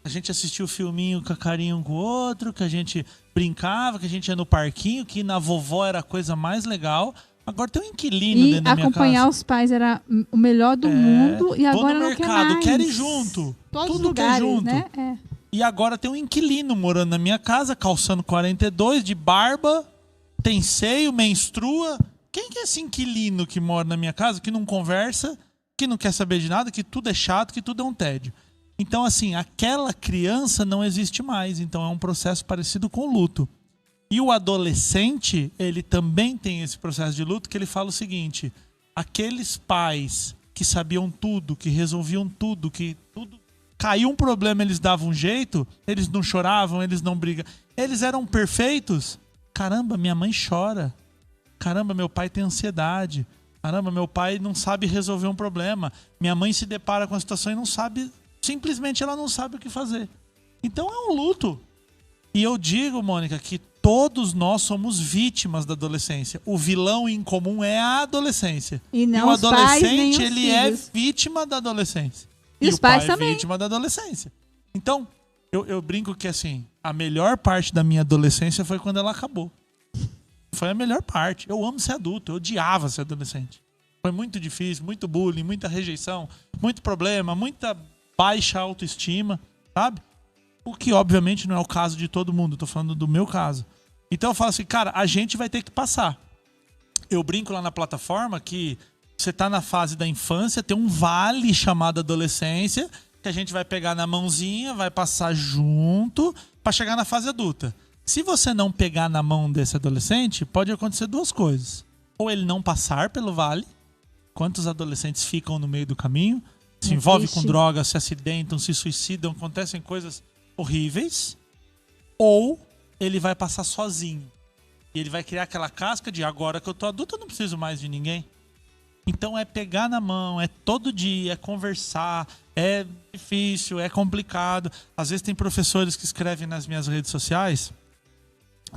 a gente assistiu o filminho com carinho um com o outro, que a gente brincava, que a gente ia no parquinho, que na vovó era a coisa mais legal. Agora tem um inquilino dentro da minha casa. E acompanhar os pais era o melhor do mundo e agora não quer mais. Querem junto. Todos os lugares, quer junto. Né? E agora tem um inquilino morando na minha casa, calçando 42, de barba, tem seio, menstrua. Quem que é esse inquilino que mora na minha casa, que não conversa, que não quer saber de nada, que tudo é chato, que tudo é um tédio? Então, assim, aquela criança não existe mais. Então é um processo parecido com o luto. E o adolescente, ele também tem esse processo de luto, que ele fala o seguinte: aqueles pais que sabiam tudo, que resolviam tudo, que tudo caiu um problema, eles davam um jeito, eles não choravam, eles não brigavam, eles eram perfeitos. Caramba, minha mãe chora. Caramba, meu pai tem ansiedade. Caramba, meu pai não sabe resolver um problema. Minha mãe se depara com a situação e não sabe, simplesmente ela não sabe o que fazer. Então é um luto. E eu digo, Mônica, que todos nós somos vítimas da adolescência. O vilão em comum é a adolescência. E não o adolescente, ele é vítima da adolescência. E os o pai pais também. É vítima da adolescência. Então, eu brinco que assim, a melhor parte da minha adolescência foi quando ela acabou. Foi a melhor parte. Eu amo ser adulto, eu odiava ser adolescente. Foi muito difícil, muito bullying, muita rejeição, muito problema, muita baixa autoestima, sabe? O que obviamente não é o caso de todo mundo, tô falando do meu caso. Então eu falo assim, cara, a gente vai ter que passar. Eu brinco lá na plataforma que você tá na fase da infância, tem um vale chamado adolescência, que a gente vai pegar na mãozinha, vai passar junto para chegar na fase adulta. Se você não pegar na mão desse adolescente, pode acontecer duas coisas. Ou ele não passar pelo vale. Quantos adolescentes ficam no meio do caminho, se envolvem com drogas, se acidentam, se suicidam, acontecem coisas horríveis. Ou ele vai passar sozinho. E ele vai criar aquela casca de agora que eu tô adulto, eu não preciso mais de ninguém. Então é pegar na mão, é todo dia, é conversar, é difícil, é complicado. Às vezes tem professores que escrevem nas minhas redes sociais,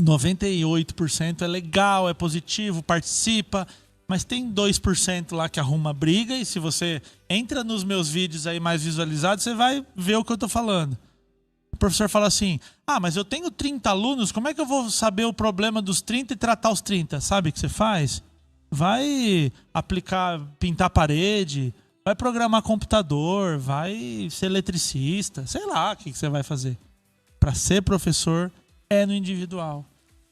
98% é legal, é positivo, participa, mas tem 2% lá que arruma briga, e se você entra nos meus vídeos aí mais visualizados, você vai ver o que eu tô falando. O professor fala assim, mas eu tenho 30 alunos, como é que eu vou saber o problema dos 30 e tratar os 30? Sabe o que você faz? Vai pintar parede, vai programar computador, vai ser eletricista, sei lá o que você vai fazer. Para ser professor é no individual,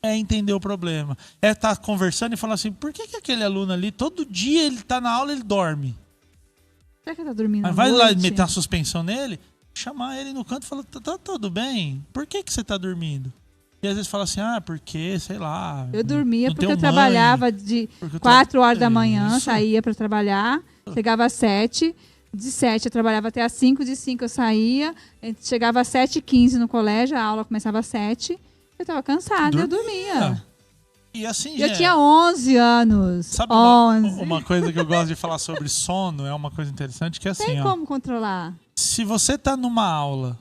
é entender o problema, é estar conversando e falar assim, por que aquele aluno ali, todo dia ele tá na aula e ele dorme? Será que ele tá dormindo? Mas vai lá meter uma suspensão nele, chamar ele no canto e falar, tá tudo bem? Por que você tá dormindo? E às vezes fala assim, porque, sei lá... Eu dormia porque eu trabalhava de 4 horas da manhã, saía para trabalhar, chegava às 7, de 7 eu trabalhava até às 5, de 5 eu saía, chegava às 7h15 no colégio, a aula começava às 7, eu estava cansada, eu dormia. E assim, eu tinha 11 anos. Sabe uma coisa que eu gosto de falar sobre sono, é uma coisa interessante, que é assim, tem como controlar. Se você tá numa aula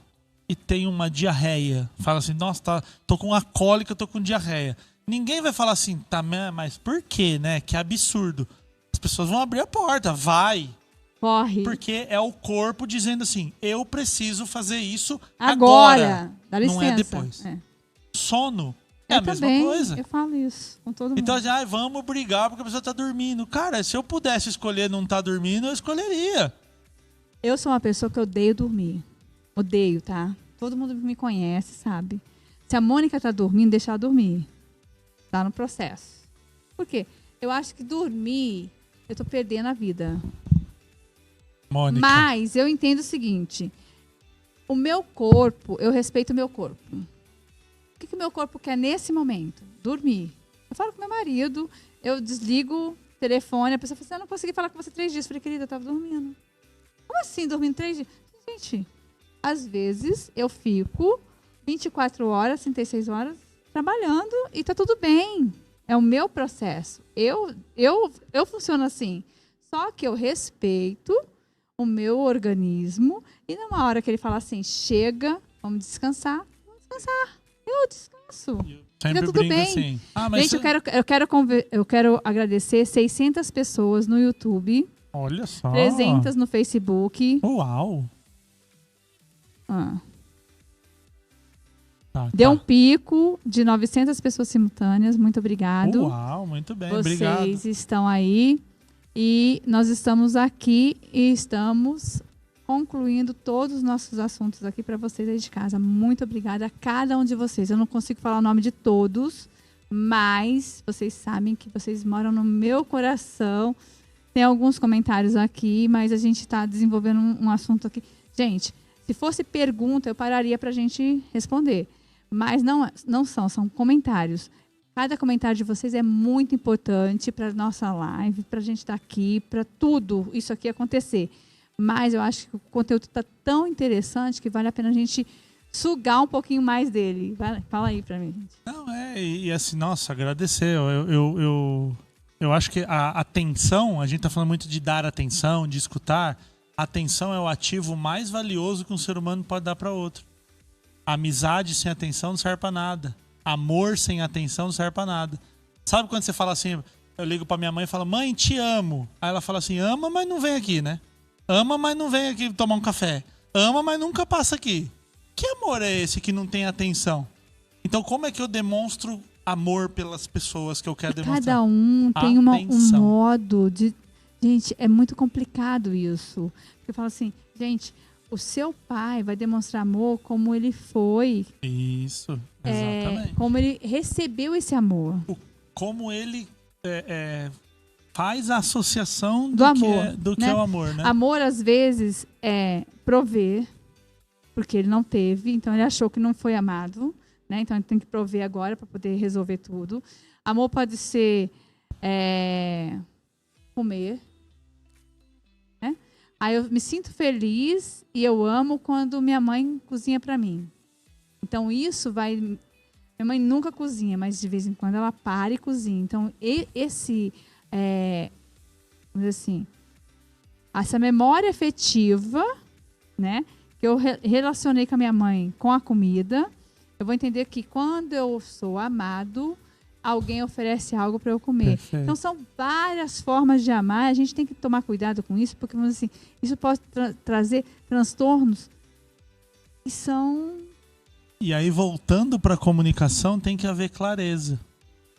e tem uma diarreia, fala assim, nossa, tô com uma cólica, tô com diarreia. Ninguém vai falar assim, tá, mas por quê, né? Que absurdo. As pessoas vão abrir a porta, vai. Corre. Porque é o corpo dizendo assim, eu preciso fazer isso agora. Dá licença. Não é depois. Sono é a mesma coisa. Eu falo isso com todo mundo. Então, vamos brigar porque a pessoa tá dormindo. Cara, se eu pudesse escolher não tá dormindo, eu escolheria. Eu sou uma pessoa que odeio dormir. Odeio, tá? Todo mundo me conhece, sabe? Se a Mônica tá dormindo, deixa ela dormir. Tá no processo. Por quê? Eu acho que dormir, eu tô perdendo a vida. Mônica. Mas eu entendo o seguinte. O meu corpo, eu respeito o meu corpo. O que o meu corpo quer nesse momento? Dormir. Eu falo com meu marido, eu desligo o telefone, a pessoa fala assim, eu não consegui falar com você 3 dias. Eu falei, querida, eu tava dormindo. Como assim, dormindo 3 dias? Gente, às vezes eu fico 24 horas, 36 horas trabalhando e tá tudo bem. É o meu processo. Eu funciono assim. Só que eu respeito o meu organismo e numa hora que ele fala assim, chega, vamos descansar, eu descanso. Sempre tudo bem. Assim. Gente, eu quero agradecer 600 pessoas no YouTube. Olha só. 300 no Facebook. Uau. Deu um pico de 900 pessoas simultâneas. Muito obrigado. Uau, muito bem. Obrigado. Vocês obrigado. Estão aí. E nós estamos aqui e estamos concluindo todos os nossos assuntos aqui para vocês aí de casa. Muito obrigada a cada um de vocês. Eu não consigo falar o nome de todos, mas vocês sabem que vocês moram no meu coração. Tem alguns comentários aqui, mas a gente está desenvolvendo um assunto aqui. Gente, se fosse pergunta, eu pararia para a gente responder. Mas não são comentários. Cada comentário de vocês é muito importante para a nossa live, para a gente estar aqui, para tudo isso aqui acontecer. Mas eu acho que o conteúdo está tão interessante que vale a pena a gente sugar um pouquinho mais dele. Fala aí para mim, gente. Não, e assim, nossa, agradecer. Eu acho que a atenção, a gente está falando muito de dar atenção, de escutar. A atenção é o ativo mais valioso que um ser humano pode dar para outro. A amizade sem atenção não serve para nada. Amor sem atenção não serve para nada. Sabe quando você fala assim, eu ligo para minha mãe e falo, mãe, te amo. Aí ela fala assim, ama, mas não vem aqui, né? Ama, mas não vem aqui tomar um café. Ama, mas nunca passa aqui. Que amor é esse que não tem atenção? Então como é que eu demonstro amor pelas pessoas que eu quero demonstrar? Cada um tem um modo de... Gente, é muito complicado isso. Porque eu falo assim, gente, o seu pai vai demonstrar amor como ele foi. Isso, exatamente. Como ele recebeu esse amor. Como ele faz a associação do amor, que é o amor, né? Amor, às vezes, é prover, porque ele não teve, então ele achou que não foi amado, né? Então ele tem que prover agora para poder resolver tudo. Amor pode ser comer, né? Aí eu me sinto feliz e eu amo quando minha mãe cozinha para mim. Então isso vai... Minha mãe nunca cozinha, mas de vez em quando ela para e cozinha. Então vamos dizer assim, essa memória afetiva, né, que eu relacionei com a minha mãe com a comida, eu vou entender que quando eu sou amado, alguém oferece algo para eu comer. Perfeito. Então são várias formas de amar, a gente tem que tomar cuidado com isso, porque vamos dizer assim, isso pode trazer transtornos que são... E aí, voltando para a comunicação, tem que haver clareza.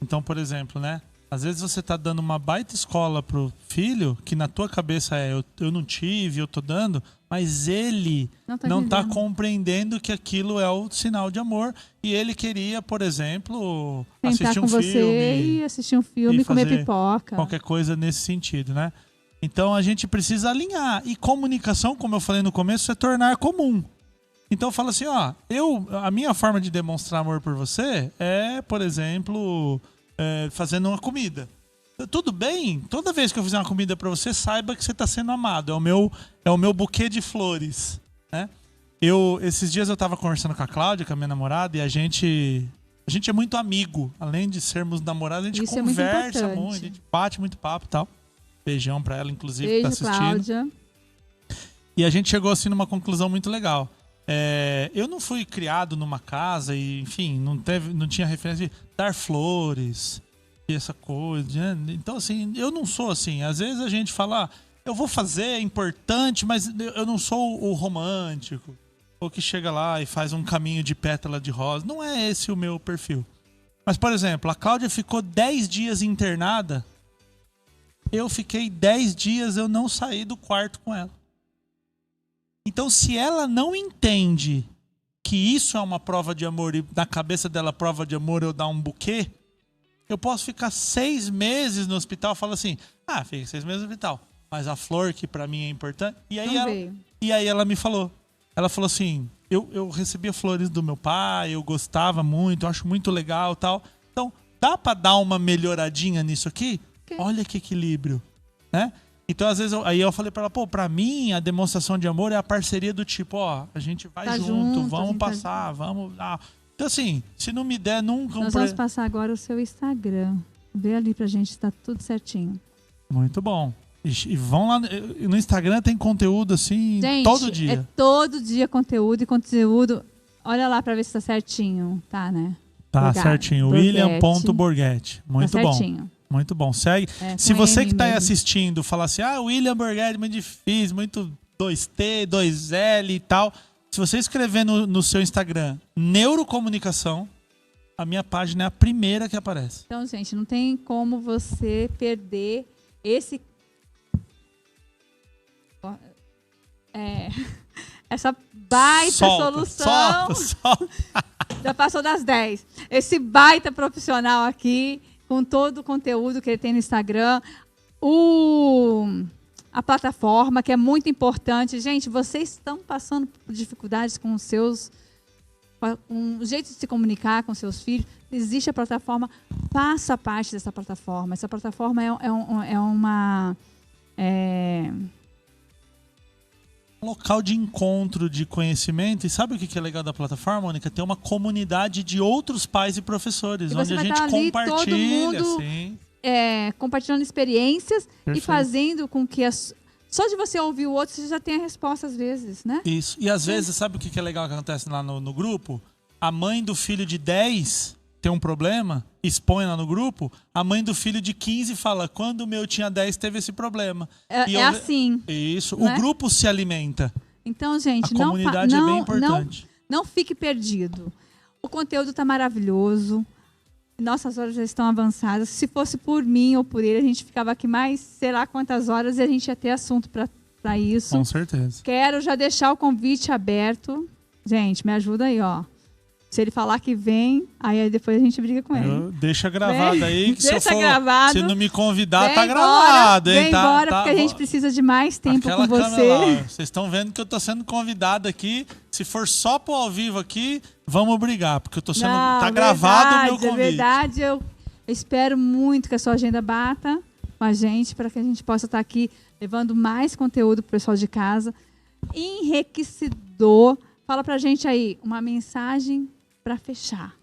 Então, por exemplo, né? Às vezes você está dando uma baita escola pro filho, que na tua cabeça eu não tive, eu tô dando, mas ele não tá compreendendo que aquilo é o sinal de amor. E ele queria, por exemplo, assistir um filme. E assistir um filme e comer pipoca. Qualquer coisa nesse sentido, né? Então a gente precisa alinhar. E comunicação, como eu falei no começo, é tornar comum. Então fala assim, ó, a minha forma de demonstrar amor por você é, por exemplo, fazendo uma comida. Tudo bem, toda vez que eu fizer uma comida para você, saiba que você está sendo amado. É o meu buquê de flores, né? Esses dias eu estava conversando com a Cláudia, com a minha namorada, e a gente é muito amigo. Além de sermos namorados, a gente conversa muito, a gente bate muito papo e tal. Beijão para ela, inclusive, que tá assistindo. Cláudia. E a gente chegou assim numa conclusão muito legal. Eu não fui criado numa casa e, enfim, não tinha referência de dar flores e essa coisa, né? Então, assim, eu não sou assim. Às vezes a gente fala, eu vou fazer, é importante, mas eu não sou o romântico, ou que chega lá e faz um caminho de pétala de rosa. Não é esse o meu perfil. Mas, por exemplo, a Cláudia ficou 10 dias internada. Eu fiquei 10 dias, eu não saí do quarto com ela. Então, se ela não entende que isso é uma prova de amor e na cabeça dela prova de amor eu dar um buquê, eu posso ficar 6 meses no hospital e falar assim, fiquei 6 meses no hospital, mas a flor que pra mim é importante. E aí ela me falou, ela falou assim, eu recebia flores do meu pai, eu gostava muito, eu acho muito legal e tal. Então, dá pra dar uma melhoradinha nisso aqui? Okay. Olha que equilíbrio, né? Então, às vezes, aí eu falei pra ela, pra mim, a demonstração de amor é a parceria do tipo, a gente vai junto, vamos passar, vamos... Então, assim, se não me der nunca... Nós vamos passar agora o seu Instagram. Vê ali pra gente, tá tudo certinho. Muito bom. E vão lá, no Instagram tem conteúdo, assim, gente, todo dia. É todo dia conteúdo, olha lá pra ver se tá certinho, tá, né? Tá certinho, William.Borghetti. Muito bom. Certinho. Muito bom, segue. Se você que está aí assistindo falar assim, William Borghetti, muito difícil, muito 2T, 2L e tal. Se você escrever no seu Instagram, Neurocomunicação, a minha página é a primeira que aparece. Então, gente, não tem como você perder essa baita solução. Solta. Já passou das 10. Esse baita profissional aqui, com todo o conteúdo que ele tem no Instagram, a plataforma, que é muito importante. Gente, vocês estão passando por dificuldades com o jeito de se comunicar com seus filhos. Existe a plataforma, faça parte dessa plataforma. Essa plataforma é um local de encontro de conhecimento. E sabe o que é legal da plataforma, Mônica? Tem uma comunidade de outros pais e professores, onde a gente compartilha. Todo mundo, compartilhando experiências. Perfeito. E fazendo com que só de você ouvir o outro, você já tem a resposta às vezes, né? Isso. E às vezes, sabe o que é legal que acontece lá no grupo? A mãe do filho de 10 tem um problema, expõe lá no grupo, a mãe do filho de 15 fala, quando o meu tinha 10 teve esse problema. Assim. Isso, né? O grupo se alimenta. Então, gente, a comunidade é bem importante. Não fique perdido. O conteúdo está maravilhoso, nossas horas já estão avançadas. Se fosse por mim ou por ele, a gente ficava aqui mais sei lá quantas horas e a gente ia ter assunto para para isso. Com certeza. Quero já deixar o convite aberto. Gente, me ajuda aí, ó. Se ele falar que vem, aí depois a gente briga com ele. Deixa gravado aí, que deixa se eu for, gravado. se não me convidar, Vem tá gravado, hein? Vem Tá, embora, tá, porque a gente precisa de mais tempo aquela com você. câmera lá, ó. Vocês estão vendo que eu tô sendo convidado aqui. Se for só pro ao vivo aqui, vamos brigar, porque eu tô sendo. Não, tá gravado o meu convite. É verdade, eu espero muito que a sua agenda bata com a gente, para que a gente possa estar aqui levando mais conteúdo pro pessoal de casa. Enriquecedor. Fala pra gente aí, uma mensagem para fechar.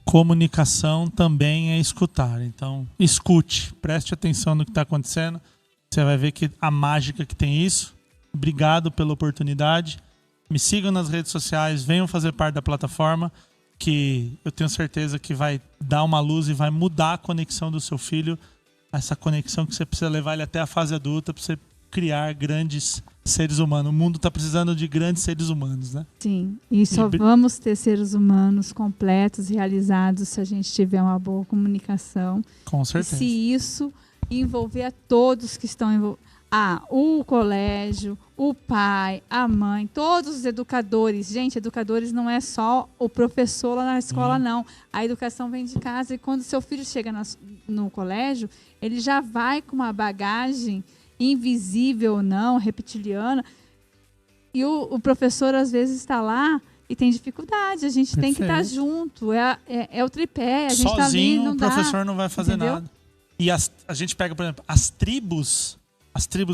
Comunicação também é escutar. Então, escute, preste atenção no que está acontecendo. Você vai ver que a mágica que tem isso. Obrigado pela oportunidade. Me sigam nas redes sociais, venham fazer parte da plataforma, que eu tenho certeza que vai dar uma luz e vai mudar a conexão do seu filho. Essa conexão que você precisa levar ele até a fase adulta para você criar grandes seres humanos. O mundo está precisando de grandes seres humanos, né? Sim, e só vamos ter seres humanos completos, realizados, se a gente tiver uma boa comunicação. Com certeza. E se isso envolver a todos que estão envolvidos. O colégio, o pai, a mãe, todos os educadores. Gente, educadores não é só o professor lá na escola, não. A educação vem de casa, e quando seu filho chega no colégio, ele já vai com uma bagagem invisível ou não, reptiliana, e o professor às vezes está lá e tem dificuldade, a gente tem que estar junto, é o tripé, a gente está ali, não o dá, professor não vai fazer nada. E a gente pega, por exemplo, as tribos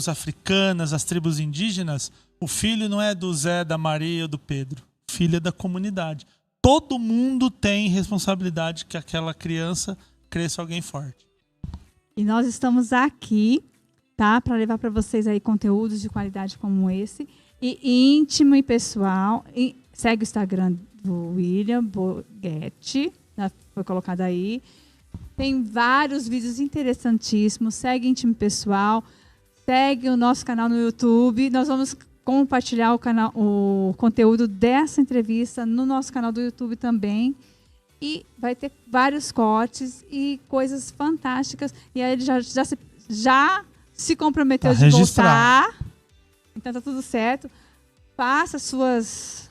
africanas, as tribos indígenas, o filho não é do Zé, da Maria ou do Pedro, o filho é da comunidade. Todo mundo tem responsabilidade que aquela criança cresça alguém forte. E nós estamos aqui, tá, para levar para vocês aí conteúdos de qualidade como esse, e íntimo e pessoal. E segue o Instagram do William Borghetti, foi colocado aí. Tem vários vídeos interessantíssimos. Segue íntimo e pessoal, segue o nosso canal no YouTube. Nós vamos compartilhar o conteúdo dessa entrevista no nosso canal do YouTube também. E vai ter vários cortes e coisas fantásticas. E aí ele já se comprometeu de voltar. Então tá tudo certo. Faça suas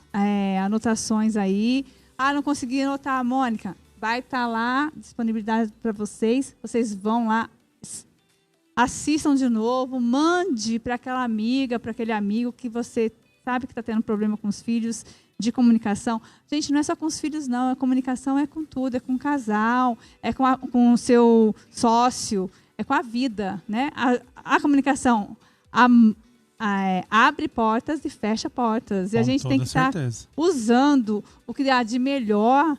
anotações aí. Não consegui anotar, Mônica. Vai estar lá, disponibilidade para vocês. Vocês vão lá, assistam de novo, mande para aquela amiga, para aquele amigo que você sabe que está tendo problema com os filhos, de comunicação. Gente, não é só com os filhos, não. A comunicação é com tudo, é com o casal, é com o seu sócio, é com a vida, né? A comunicação abre portas e fecha portas. E a gente tem que estar usando o que há de melhor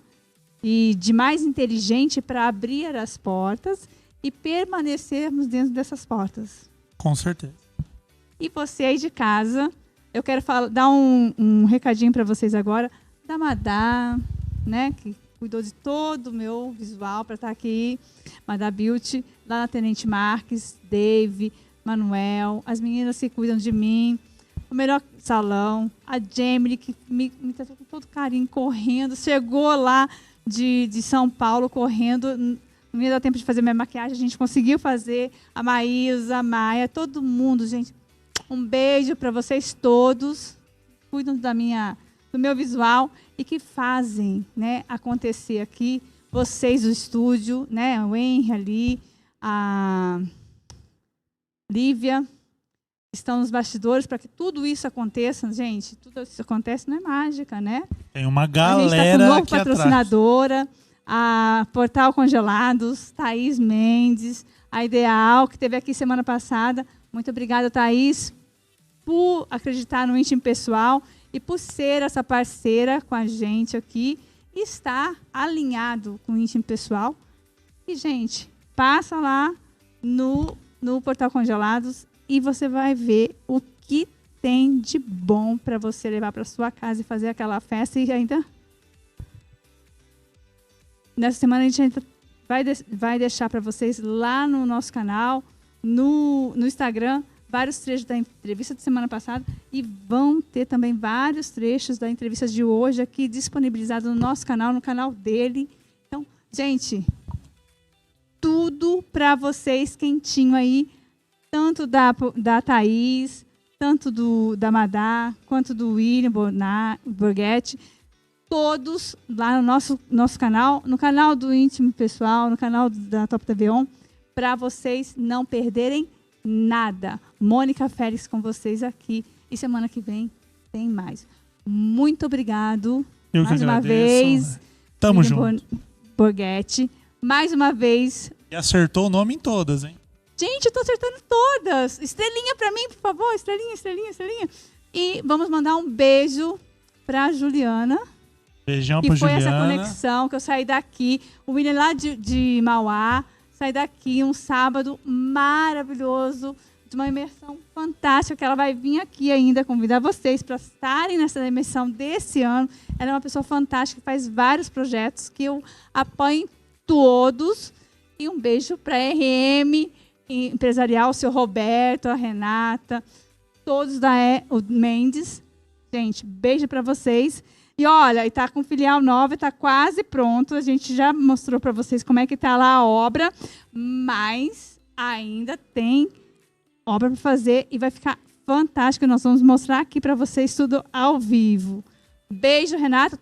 e de mais inteligente para abrir as portas e permanecermos dentro dessas portas. Com certeza. E você aí de casa, eu quero dar um recadinho para vocês agora, da Madá, né, que cuidou de todo o meu visual para estar aqui, Madá Beauty, lá na Tenente Marques, Dave, Manuel, as meninas que cuidam de mim, o melhor salão, a Jamie, que me tratou com todo carinho, correndo, chegou lá de São Paulo, correndo, não ia dar tempo de fazer minha maquiagem, a gente conseguiu fazer, a Maísa, a Maia, todo mundo, gente. Um beijo para vocês todos, cuidam do meu visual e que fazem, né, acontecer aqui. Vocês do estúdio, né, o Henry ali, a Lívia, estão nos bastidores para que tudo isso aconteça. Gente, tudo isso acontece, não é mágica, né? Tem uma galera a gente está com uma aqui patrocinadora, a Portal Congelados, Thaís Mendes, a Ideal, que esteve aqui semana passada. Muito obrigada, Thaís, por acreditar no íntimo pessoal e por ser essa parceira com a gente aqui e estar alinhado com o íntimo pessoal. E, gente, passa lá no Portal Congelados e você vai ver o que tem de bom para você levar para sua casa e fazer aquela festa. E ainda, nessa semana, a gente ainda vai deixar para vocês lá no nosso canal, no Instagram, vários trechos da entrevista de semana passada e vão ter também vários trechos da entrevista de hoje aqui disponibilizados no nosso canal, no canal dele. Então, gente, tudo para vocês quentinho aí. tanto da Thaís, tanto da Madá, quanto do William Borghetti, todos lá no nosso canal, no canal do Íntimo Pessoal, no canal da Top TV On, para vocês não perderem nada. Mônica Félix com vocês aqui. E semana que vem tem mais. Muito obrigado. Eu mais que uma agradeço. vez. Tamo William junto. Borghetti. Mais uma vez. E acertou o nome em todas, hein? Gente, eu tô acertando todas. Estrelinha pra mim, por favor. Estrelinha, estrelinha, estrelinha. E vamos mandar um beijo pra Juliana. Beijão Que pra foi Juliana. essa conexão que eu saí daqui. O William lá de Mauá. Saí daqui um sábado maravilhoso. De uma imersão fantástica, que ela vai vir aqui ainda convidar vocês para estarem nessa imersão desse ano. Ela é uma pessoa fantástica, faz vários projetos que eu apoio em todos. E um beijo para a RM Empresarial, o seu Roberto, a Renata, todos o Mendes. Gente, beijo para vocês. E olha, está com filial nova, está quase pronto. A gente já mostrou para vocês como é que está lá a obra, mas ainda tem obra para fazer e vai ficar fantástico. Nós vamos mostrar aqui para vocês tudo ao vivo. Beijo, Renata.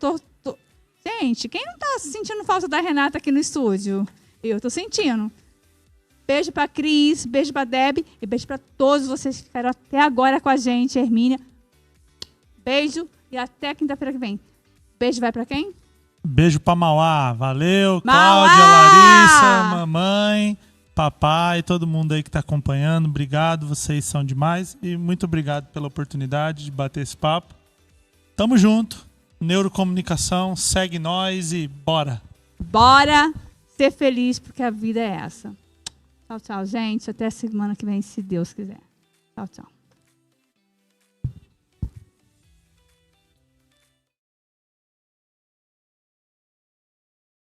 Gente, quem não está sentindo falta da Renata aqui no estúdio? Eu estou sentindo. Beijo para Cris, beijo para Deb e beijo para todos vocês que ficaram até agora com a gente, Hermínia. Beijo e até quinta-feira que vem. Beijo vai para quem? Beijo para Mauá. Valeu, Mauá! Cláudia, Larissa, mamãe, papai, todo mundo aí que está acompanhando. Obrigado, vocês são demais. E muito obrigado pela oportunidade de bater esse papo. Tamo junto. Neurocomunicação, segue nós e bora. Bora ser feliz, porque a vida é essa. Tchau, tchau, gente. Até semana que vem, se Deus quiser. Tchau, tchau.